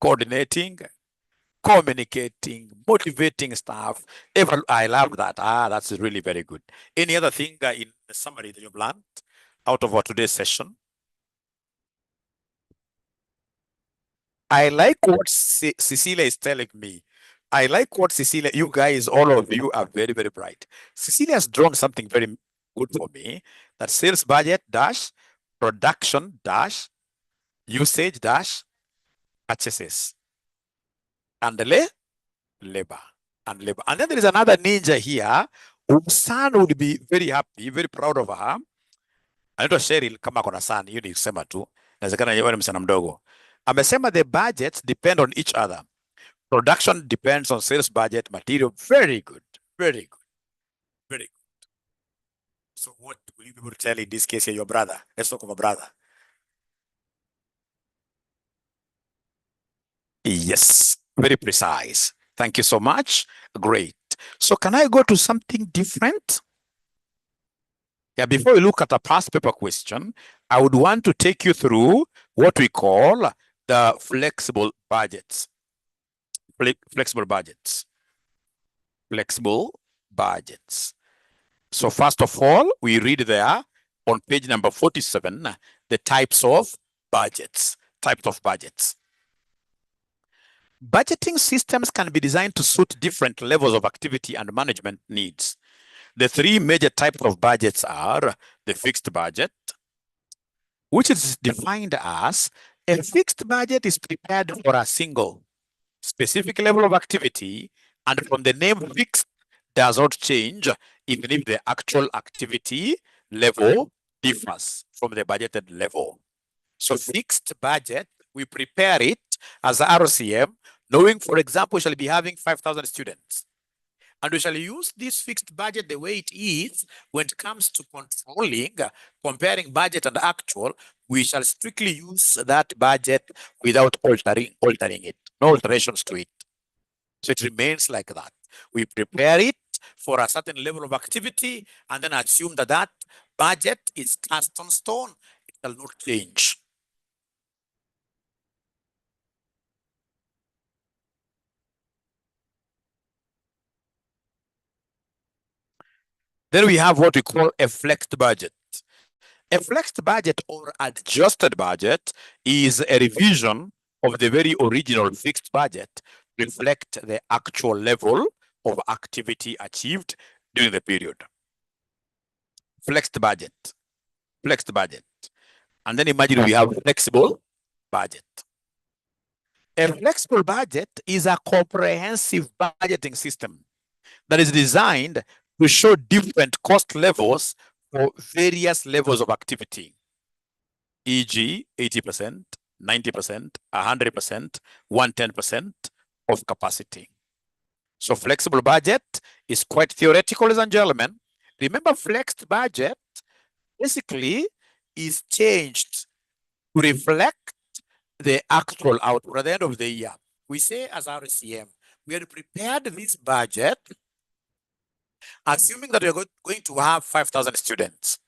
coordinating, communicating, motivating staff. I love that. That's really very good. Any other thing in the summary that you've learned out of our today's session? I like what Cecilia is telling me. I like what Cecilia, you guys, all of you are very, very bright. Cecilia has drawn something very good for me, that sales budget dash production dash usage dash purchases and labor and labor. And then there is another ninja here whose son would be very happy, very proud of her. Anaitwa Cheryl. Kama kuna son, hiyo ni kusema tu, inawezekana yeye ni msichana mdogo. Amesema the budgets depend on each other. Production depends on sales budget, material. Very good, very good, very good. So what will you be able to tell in this case here, your brother? Let's talk about brother. Yes, very precise. Thank you so much. Great. So can I go to something different? Yeah, before we look at a past paper question, I would want to take you through what we call the flexible budgets. Flexible budgets. Flexible budgets. So first of all, we read there on page number 47, the types of budgets. Types of budgets. Budgeting systems can be designed to suit different levels of activity and management needs. The three major types of budgets are the fixed budget, which is defined as a fixed budget is prepared for a single specific level of activity, and from the name fixed does not change even if the actual activity level differs from the budgeted level. So fixed budget, we prepare it as a RCM, knowing, for example, we shall be having 5,000 students. And we shall use this fixed budget the way it is when it comes to controlling, comparing budget and actual. We shall strictly use that budget without altering it, no alterations to it. So it remains like that. We prepare it for a certain level of activity and then assume that that budget is cast on stone. It shall not change. Then we have what we call a flexed budget. A flexed budget or adjusted budget is a revision of the very original fixed budget to reflect the actual level of activity achieved during the period. Flexed budget. Flexed budget. And then imagine we have flexible budget. A flexible budget is a comprehensive budgeting system that is designed to show different cost levels for various levels of activity, e.g. 80%, 90%, 100%, 110% of capacity. So flexible budget is quite theoretical, ladies and gentlemen. Remember, flexed budget basically is changed to reflect the actual output at the end of the year. We say as RCM, we had prepared this budget assuming that we're going to have 5,000 students.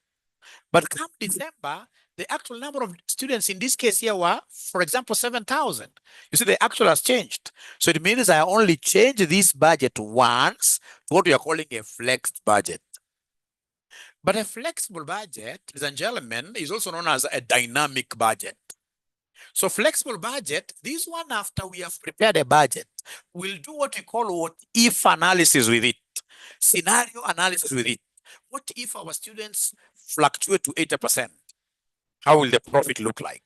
But come December, the actual number of students in this case here were, for example, 7,000. You see, the actual has changed. So it means I only change this budget once to what we are calling a flexed budget. But a flexible budget, ladies and gentlemen, is also known as a dynamic budget. So flexible budget, this one after we have prepared a budget, we'll do what we call what if analysis with it, scenario analysis with it. What if our students fluctuate to 80%? How will the profit look like?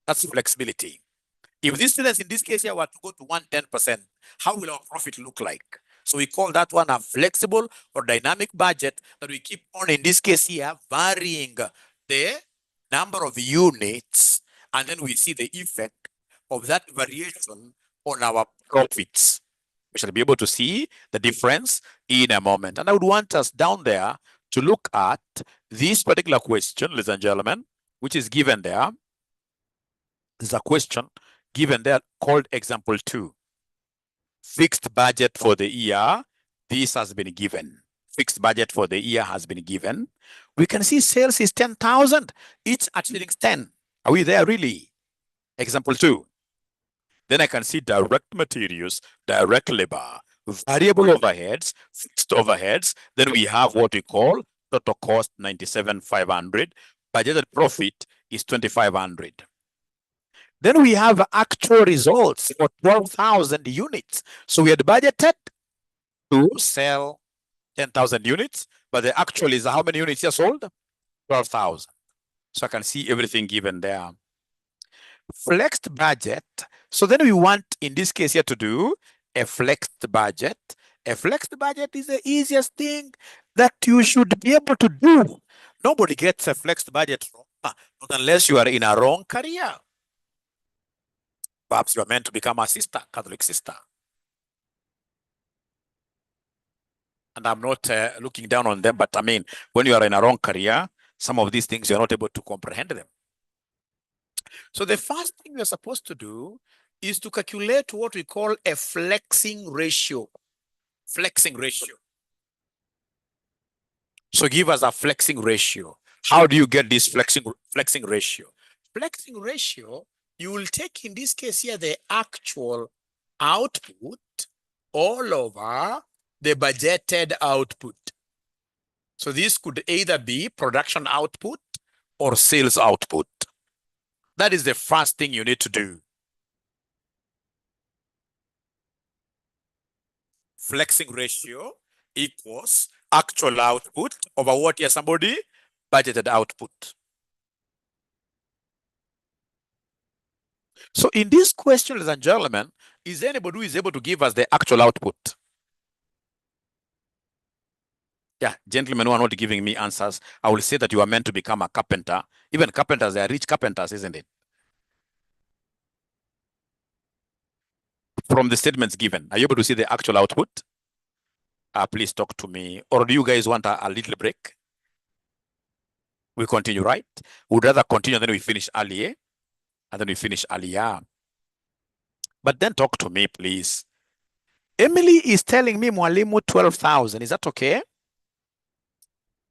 That's flexibility. If these students in this case here were to go to 110%, how will our profit look like? So we call that one a flexible or dynamic budget that we keep on, in this case here, varying the number of units, and then we see the effect of that variation on our profits. We shall be able to see the difference in a moment. And I would want us down there to look at this particular question, ladies and gentlemen, which is given there. There's a question given there called example 2. Fixed budget for the year. This has been given. Fixed budget for the year has been given. We can see sales is 10,000, each at shillings 10. Are we there really? Example 2. Then I can see direct materials, direct labor, variable overheads, fixed overheads. Then we have what we call total cost 97,500. Budgeted profit is 2,500. Then we have actual results for 12,000 units. So we had budgeted to sell 10,000 units, but the actual is how many units you sold? 12,000. So I can see everything given there. Flexed budget. So then we want, in this case here, to do a flexed budget. A flexed budget is the easiest thing that you should be able to do. Nobody gets a flexed budget wrong, not unless you are in a wrong career. Perhaps you are meant to become a sister, Catholic sister. And I'm not looking down on them, but I mean, when you are in a wrong career, some of these things you're not able to comprehend them. So the first thing you're supposed to do is to calculate what we call a flexing ratio. Flexing ratio. So give us a flexing ratio. How do you get this flexing ratio? Flexing ratio, you will take, in this case here, the actual output all over the budgeted output. So this could either be production output or sales output. That is the first thing you need to do. Flexing ratio equals actual output over what here, somebody? Budgeted output. So in this question, ladies and gentlemen, is there anybody who is able to give us the actual output? Yeah, gentlemen who are not giving me answers, I will say that you are meant to become a carpenter. Even carpenters, they are rich carpenters, isn't it? From the statements given, are you able to see the actual output? Please talk to me. Or do you guys want a little break? We continue, right? We'd rather continue, and then we finish earlier. And then we finish earlier. But then talk to me, please. Emily is telling me, Mwalimu, 12,000. Is that okay?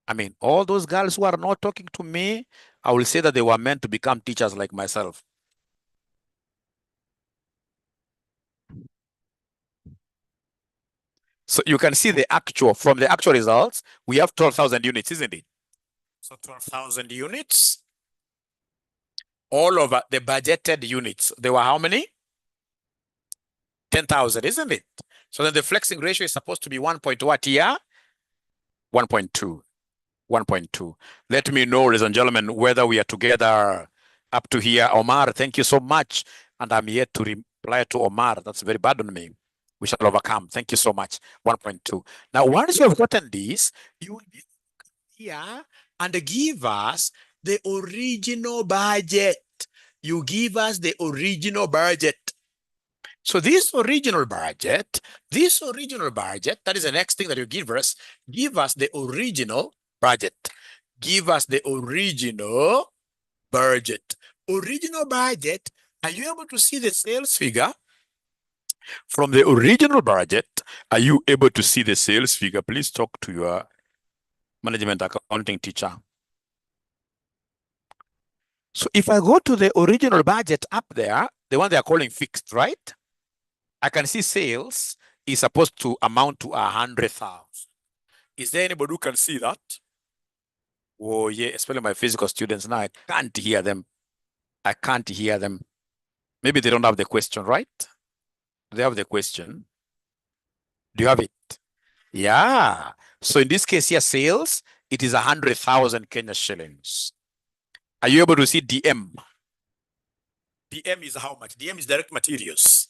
I mean, all those girls who are not talking to me, I will say that they were meant to become teachers like myself. So you can see the actual, from the actual results, we have 12,000 units, isn't it? So 12,000 units. All over the budgeted units, there were how many? 10,000, isn't it? So then the flexing ratio is supposed to be 1 point what here? 1.2. 1.2. Let me know, ladies and gentlemen, whether we are together up to here. Omar, thank you so much. And I'm yet to reply to Omar. That's very bad on me. We shall overcome. Thank you so much. 1.2. Now, once you have gotten this, you will be here and give us the original budget. You give us the original budget. So this original budget, that is the next thing that you give us the original budget. Give us the original budget. Original budget, are you able to see the sales figure? From the original budget, are you able to see the sales figure? Please talk to your management accounting teacher. So if I go to the original budget up there, the one they are calling fixed, right? I can see sales is supposed to amount to 100,000. Is there anybody who can see that? Oh yeah, especially my physical students now, I can't hear them. I can't hear them. Maybe they don't have the question, right? Do they have the question? Do you have it? Yeah. So in this case here, sales, it is 100,000 Kenya shillings. Are you able to see DM? DM is how much? DM is direct materials.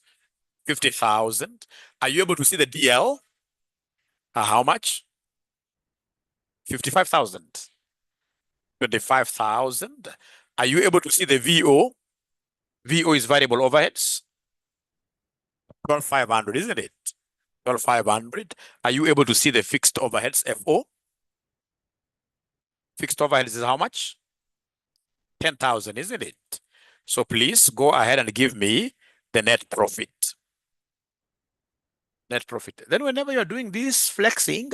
50,000. Are you able to see the DL? How much? 55,000. 25,000. Are you able to see the VO? VO is variable overheads. 12,500, isn't it? 12,500. Are you able to see the fixed overheads, FO? Fixed overheads is how much? 10,000, isn't it? So please go ahead and give me the net profit. Net profit. Then whenever you're doing this flexing,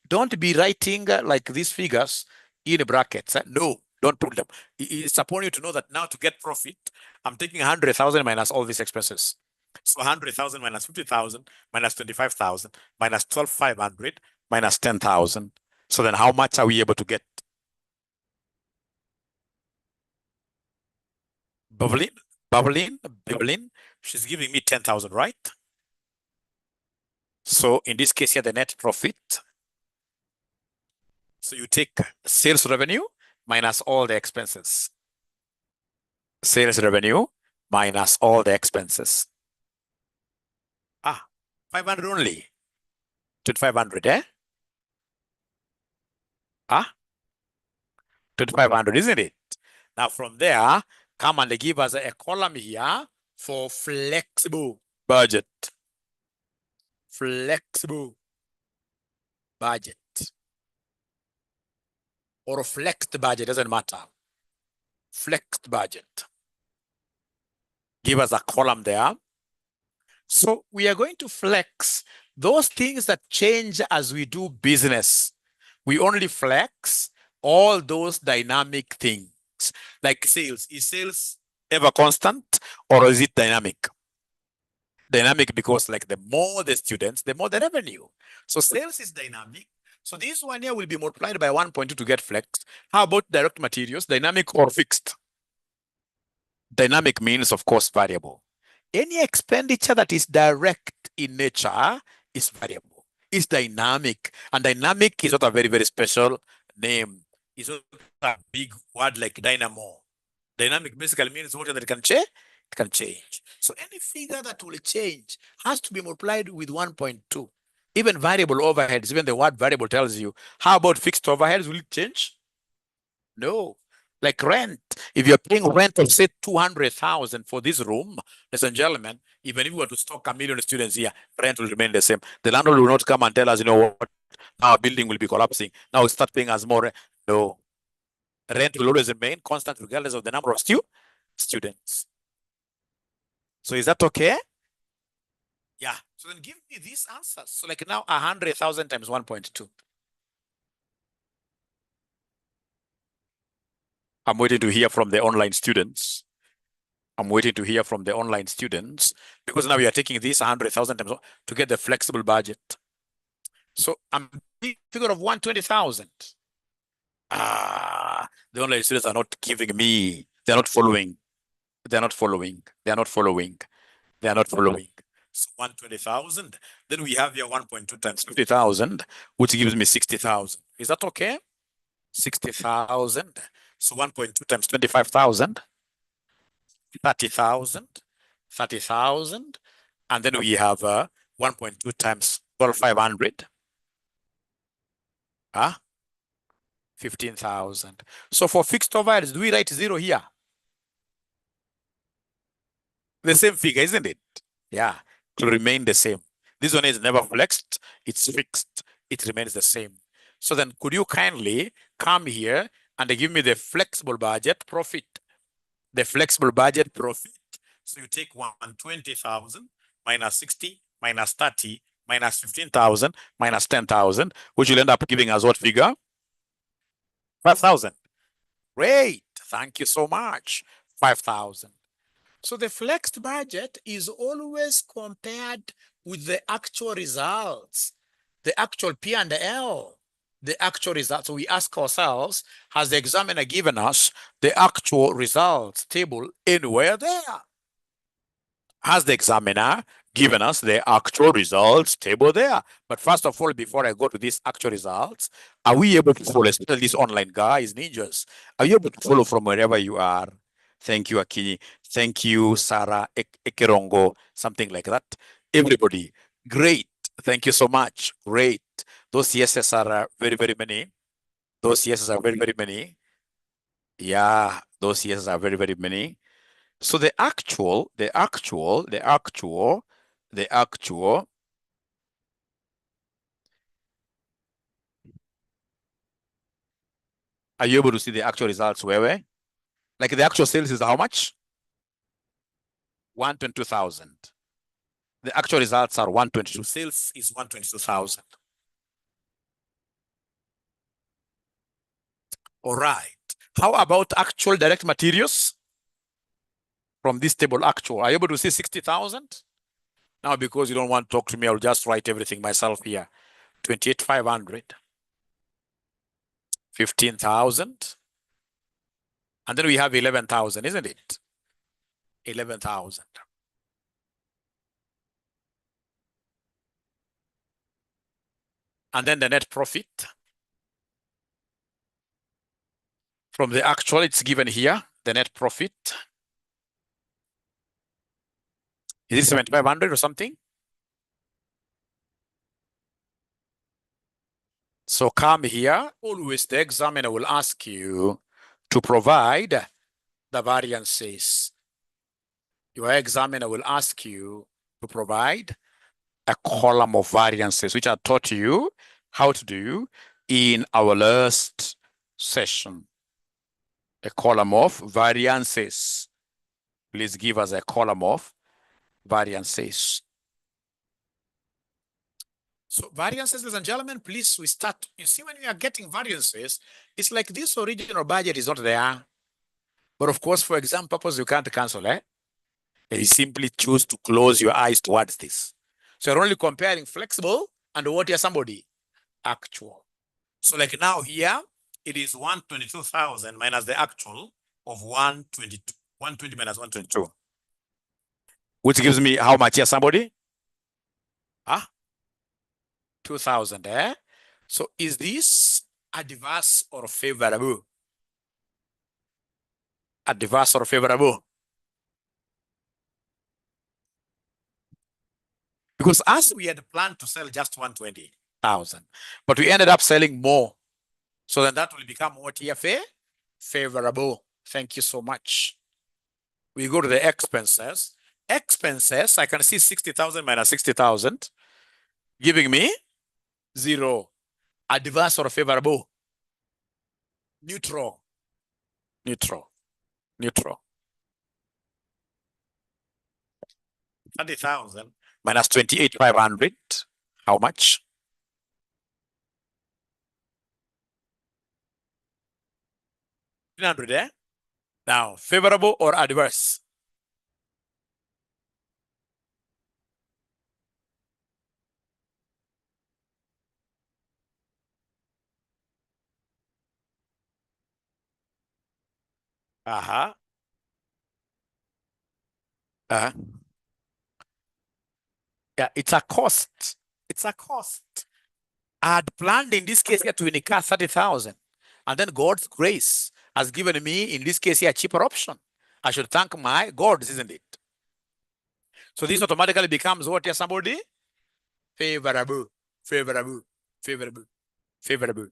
don't be writing like these figures in brackets. No, don't put them. It's upon you to know that now to get profit, I'm taking 100,000 minus all these expenses. So 100,000 minus 50,000 minus 25,000 minus 12,500 minus 10,000. So then how much are we able to get? Bubbling. She's giving me 10,000, right? So in this case here, the net profit. So you take sales revenue minus all the expenses. Sales revenue minus all the expenses. 500 only. 2,500, eh? 2,500, isn't it? Now from there, come and give us a column here for flexible budget. Flexible budget. Or flexed budget, doesn't matter. Flexed budget. Give us a column there. So we are going to flex those things that change as we do business. We only flex all those dynamic things. Like sales. Is sales ever constant or is it dynamic? Dynamic because like the more the students, the more the revenue. So sales is dynamic. So this one here will be multiplied by 1.2 to get flexed. How about direct materials, dynamic or fixed? Dynamic means, of course, variable. Any expenditure that is direct in nature is variable. It's dynamic. And dynamic is not a very, very special name. It's not a big word like dynamo. Dynamic basically means what that can change. It can change. So any figure that will change has to be multiplied with 1.2. Even variable overheads, even the word variable tells you. How about fixed overheads? Will it change? No. Like rent. If you're paying rent of say 200,000 for this room, ladies and gentlemen, even if we were to stock 1,000,000 students here, rent will remain the same. The landlord will not come and tell us, you know what, our building will be collapsing. Now we start paying us more rent. No. Rent will always remain constant regardless of the number of students. So is that okay? Yeah. So then give me these answers. So like now 100,000 times 1.2. I'm waiting to hear from the online students. I'm waiting to hear from the online students because now we are taking this 100,000 times to get the flexible budget. So I'm figure of 120,000. The online students are not giving me. They're not following. They're not following. They're not following. They're not following. So 120,000. Then we have here 1.2 times 50,000, which gives me 60,000. Is that okay? 60,000. So 1.2 times 25,000. 30,000, 30,000, and then we have 1.2 times 12,500. 15,000. So for fixed overheads, do we write 0 here? The same figure, isn't it? Yeah, it will remain the same. This one is never flexed, it's fixed, it remains the same. So then could you kindly come here and give me the flexible budget profit? The flexible budget profit. So you take 120,000 minus 60 minus 30 minus 15,000 minus 10,000, which will end up giving us what figure? 5,000. Great. Thank you so much. 5,000. So the flexed budget is always compared with the actual results, the actual P&L, the actual results. So we ask ourselves, has the examiner given us the actual results table anywhere there? Has the examiner given us the actual results table there? But first of all, before I go to these actual results, are we able to follow, especially these online guys, ninjas? Are you able to follow from wherever you are? Thank you, Akinyi. Thank you, Sarah Ekerongo, something like that. Everybody, great. Thank you so much. Great. Those yeses are very, very many. Those yeses are very, very many. Yeah, those yeses are very, very many. So the actual, are you able to see the actual results, Wewe? Like the actual sales is how much? 122,000. The actual results are 122. Sales is 122,000. All right. How about actual direct materials? From this table, actual, are you able to see 60,000? Now, because you don't want to talk to me, I'll just write everything myself here. 28,500, 15,000, and then we have 11,000, isn't it? 11,000. And then the net profit from the actual, it's given here, the net profit. Is it 7,500 or something? So come here, always the examiner will ask you to provide the variances. Your examiner will ask you to provide a column of variances, which I taught you how to do in our last session. A column of variances. Please give us a column of variances. So variances, ladies and gentlemen, please, we start. You see, when we are getting variances, it's like this original budget is not there. But of course, for exam purpose, you can't cancel, eh? You simply choose to close your eyes towards this. So you're only comparing flexible and what is somebody? Actual. So like now here, it is 122,000 minus the actual of 122. 120 minus 122. Which gives me how much here, somebody? Huh? 2,000, eh? So is this adverse or favorable? Adverse or favorable? Because as we had planned to sell just 120,000, but we ended up selling more. So then that will become what here? Favorable. Thank you so much. We go to the expenses. Expenses, I can see 60,000 minus 60,000, giving me 0. Adverse or favorable? Neutral. Neutral. Neutral. 30,000 minus 28,500. How much? 300, eh? Now, favorable or adverse? Uh-huh. Uh-huh. Yeah, it's a cost. It's a cost. I had planned in this case here to incur 30,000. And then God's grace has given me, in this case here, a cheaper option. I should thank my God, isn't it? So this automatically becomes what here, somebody? Favorable, favorable, favorable, favorable.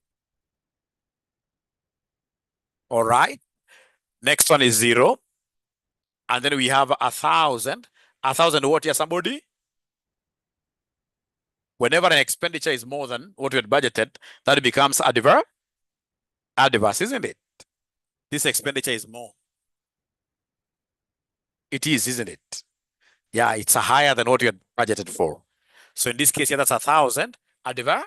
All right. Next one is 0. And then we have 1,000. 1,000 what here, somebody? Whenever an expenditure is more than what we had budgeted, that becomes adverse. Adverse, isn't it? This expenditure is more. It is, isn't it? Yeah, it's a higher than what you had budgeted for. So in this case, yeah, that's 1,000. Adverse.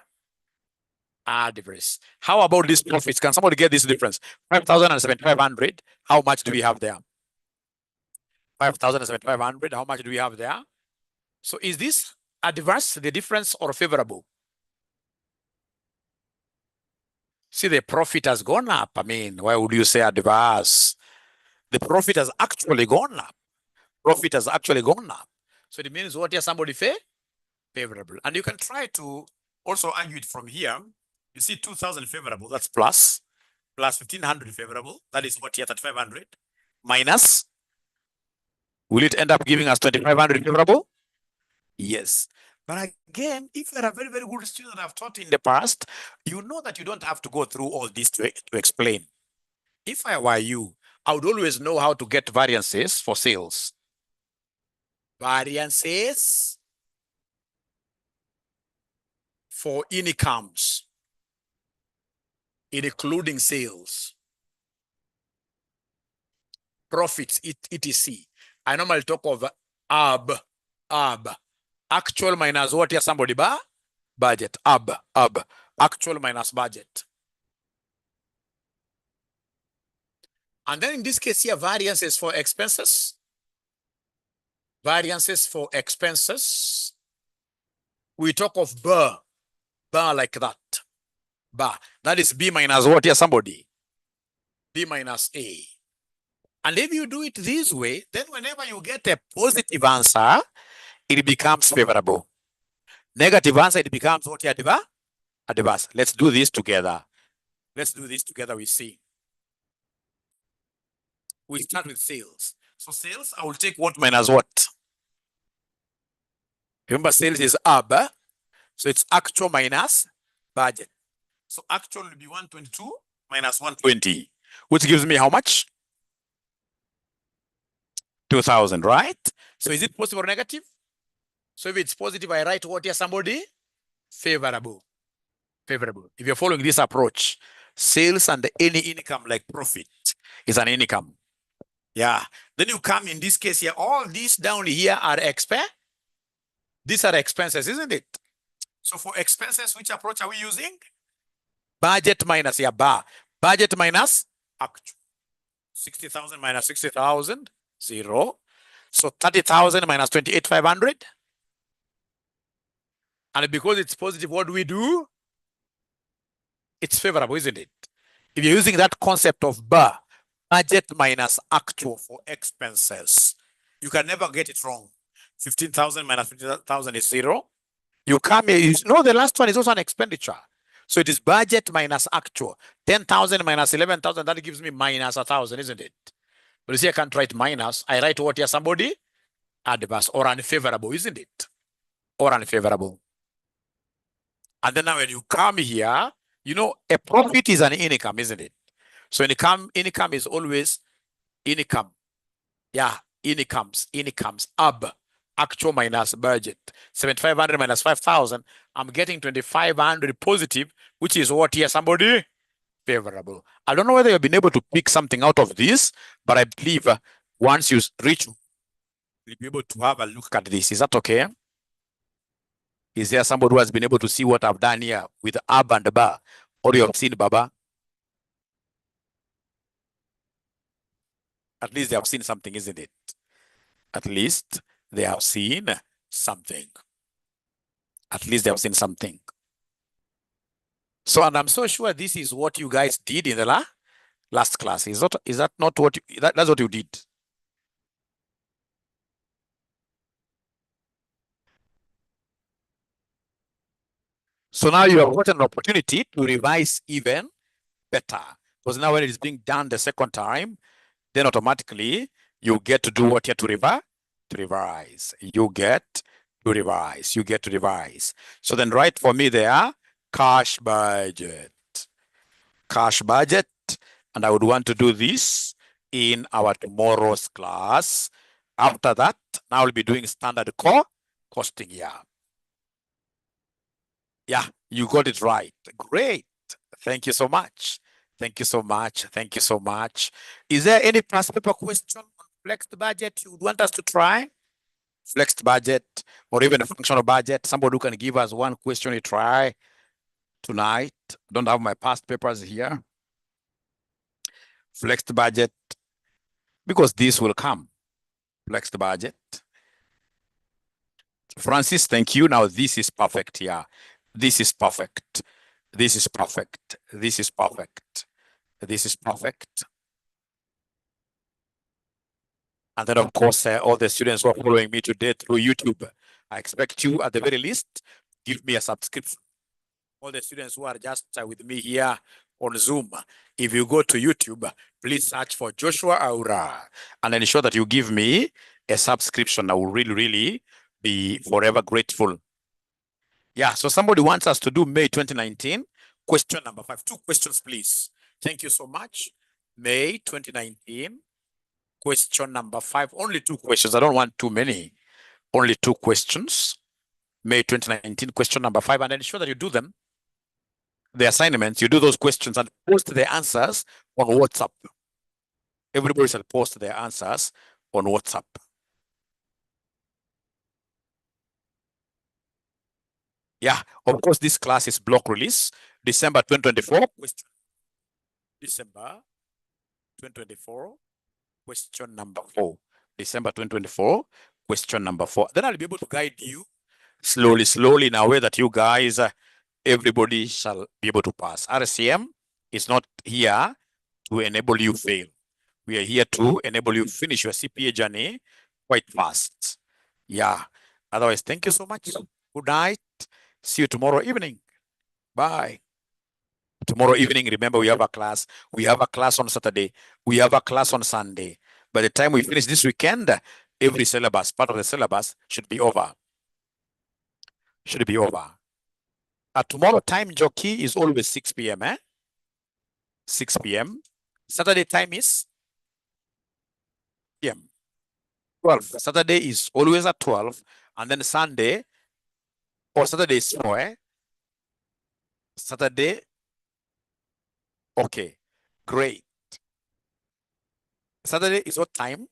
Adverse. How about these profits? Can somebody get this difference? 5,000 and 7,500. How much do we have there? 5,000 and 7,500. How much do we have there? So is this adverse, the difference, or favorable? See, the profit has gone up. I mean, why would you say adverse? The profit has actually gone up. Profit has actually gone up. So it means what here, somebody favorable. And you can try to also argue it from here. You see 2,000 favorable, that's plus 1,500 favorable. That is what here, 3,500 minus. Will it end up giving us 2,500 favorable? Yes. But again, if you're a very, very good student that I've taught in the past, you know that you don't have to go through all this to explain. If I were you, I would always know how to get variances for sales. Variances for incomes, including sales. Profits, etc. I normally talk of AB. Actual minus what here, somebody? Budget. AB. Actual minus budget. And then in this case here, variances for expenses. variances for expenses, we talk of bar like that. Bar. That is B minus what here, somebody? B minus A. And if you do it this way, then whenever you get a positive answer, it becomes favorable. Negative answer, it becomes what here, adverse. Let's do this together. Let's do this together, we see. We start with sales. So sales, I will take what minus what? Remember, sales is AB, so it's actual minus budget. So actual will be 122 minus 120, which gives me how much? 2,000, right? So is it positive or negative? So if it's positive, I write what here, somebody? Favorable. Favorable. If you're following this approach, sales and any income like profit is an income. Yeah. Then you come in this case here, all these down here are these are expenses, isn't it? So for expenses, which approach are we using? Budget minus, yeah, bar. Budget minus actual. 60,000 minus 60,000, 0. So 30,000 minus 28,500. And because it's positive, what do we do? It's favorable, isn't it? If you're using that concept of bar, budget minus actual for expenses, you can never get it wrong. 15,000 minus 15,000 is 0. You come here, the last one is also an expenditure. So it is budget minus actual. 10,000 minus 11,000, that gives me minus 1,000, isn't it? But you see, I can't write minus. I write what here, somebody? Adverse or unfavorable, isn't it? Or unfavorable. And then now when you come here, a profit is an income, isn't it? So income is always income. Yeah, incomes, AB, actual minus budget. 7,500 minus 5,000. I'm getting 2,500 positive, which is what here, somebody? Favorable. I don't know whether you've been able to pick something out of this, but I believe once you reach, you'll be able to have a look at this. Is that okay? Is there somebody who has been able to see what I've done here with AB and bar? Or you have seen Baba? At least they have seen something, isn't it? At least they have seen something. At least they have seen something. So, and I'm so sure this is what you guys did in the last class. Is that not what that's what you did? So now you have got an opportunity to revise even better. Because now when it is being done the second time, then automatically you get to do what you have to revise. You get to revise. You get to revise. So then write for me there, cash budget. Cash budget. And I would want to do this in our tomorrow's class. After that, now we'll be doing standard costing here. Yeah, you got it right. Great. Thank you so much. Thank you so much. Thank you so much. Is there any past paper question on flexed budget you would want us to try? Flexed budget or even a functional budget. Somebody who can give us one question to try tonight. I don't have my past papers here. Flexed budget, because this will come. Flexed budget. Francis, thank you. Now this is perfect here. This is perfect. This is perfect. This is perfect. This is perfect. And then, of course, all the students who are following me today through YouTube, I expect you, at the very least, give me a subscription. All the students who are just with me here on Zoom, if you go to YouTube, please search for Joshua Aura and ensure that you give me a subscription. I will really, really be forever grateful. Yeah, so somebody wants us to do May 2019, question number 5. 2 questions, please. Thank you so much. May 2019, question number 5. Only 2 questions. I don't want too many. Only 2 questions. May 2019, question number 5. And ensure that you do them. The assignments, you do those questions and post the answers on WhatsApp. Everybody should post their answers on WhatsApp. Yeah, of course, this class is block release, December 2024. Question. December 2024, question number 4. December 2024, question number 4. Then I'll be able to guide you slowly in a way that you guys, everybody shall be able to pass. RCM is not here to enable you fail. We are here to enable you finish your CPA journey quite fast. Yeah. Otherwise, thank you so much. Good night. See you tomorrow evening. Bye. Tomorrow evening, remember, we have a class. We have a class on Saturday. We have a class on Sunday. By the time we finish this weekend, every syllabus, part of the syllabus, should be over. Should be over. Tomorrow time jockey is always 6 p.m. 6 p.m. Saturday time is p.m. 12. Saturday is always at 12. And then Sunday or Saturday is 4. Saturday. Okay. Great. Saturday is what time?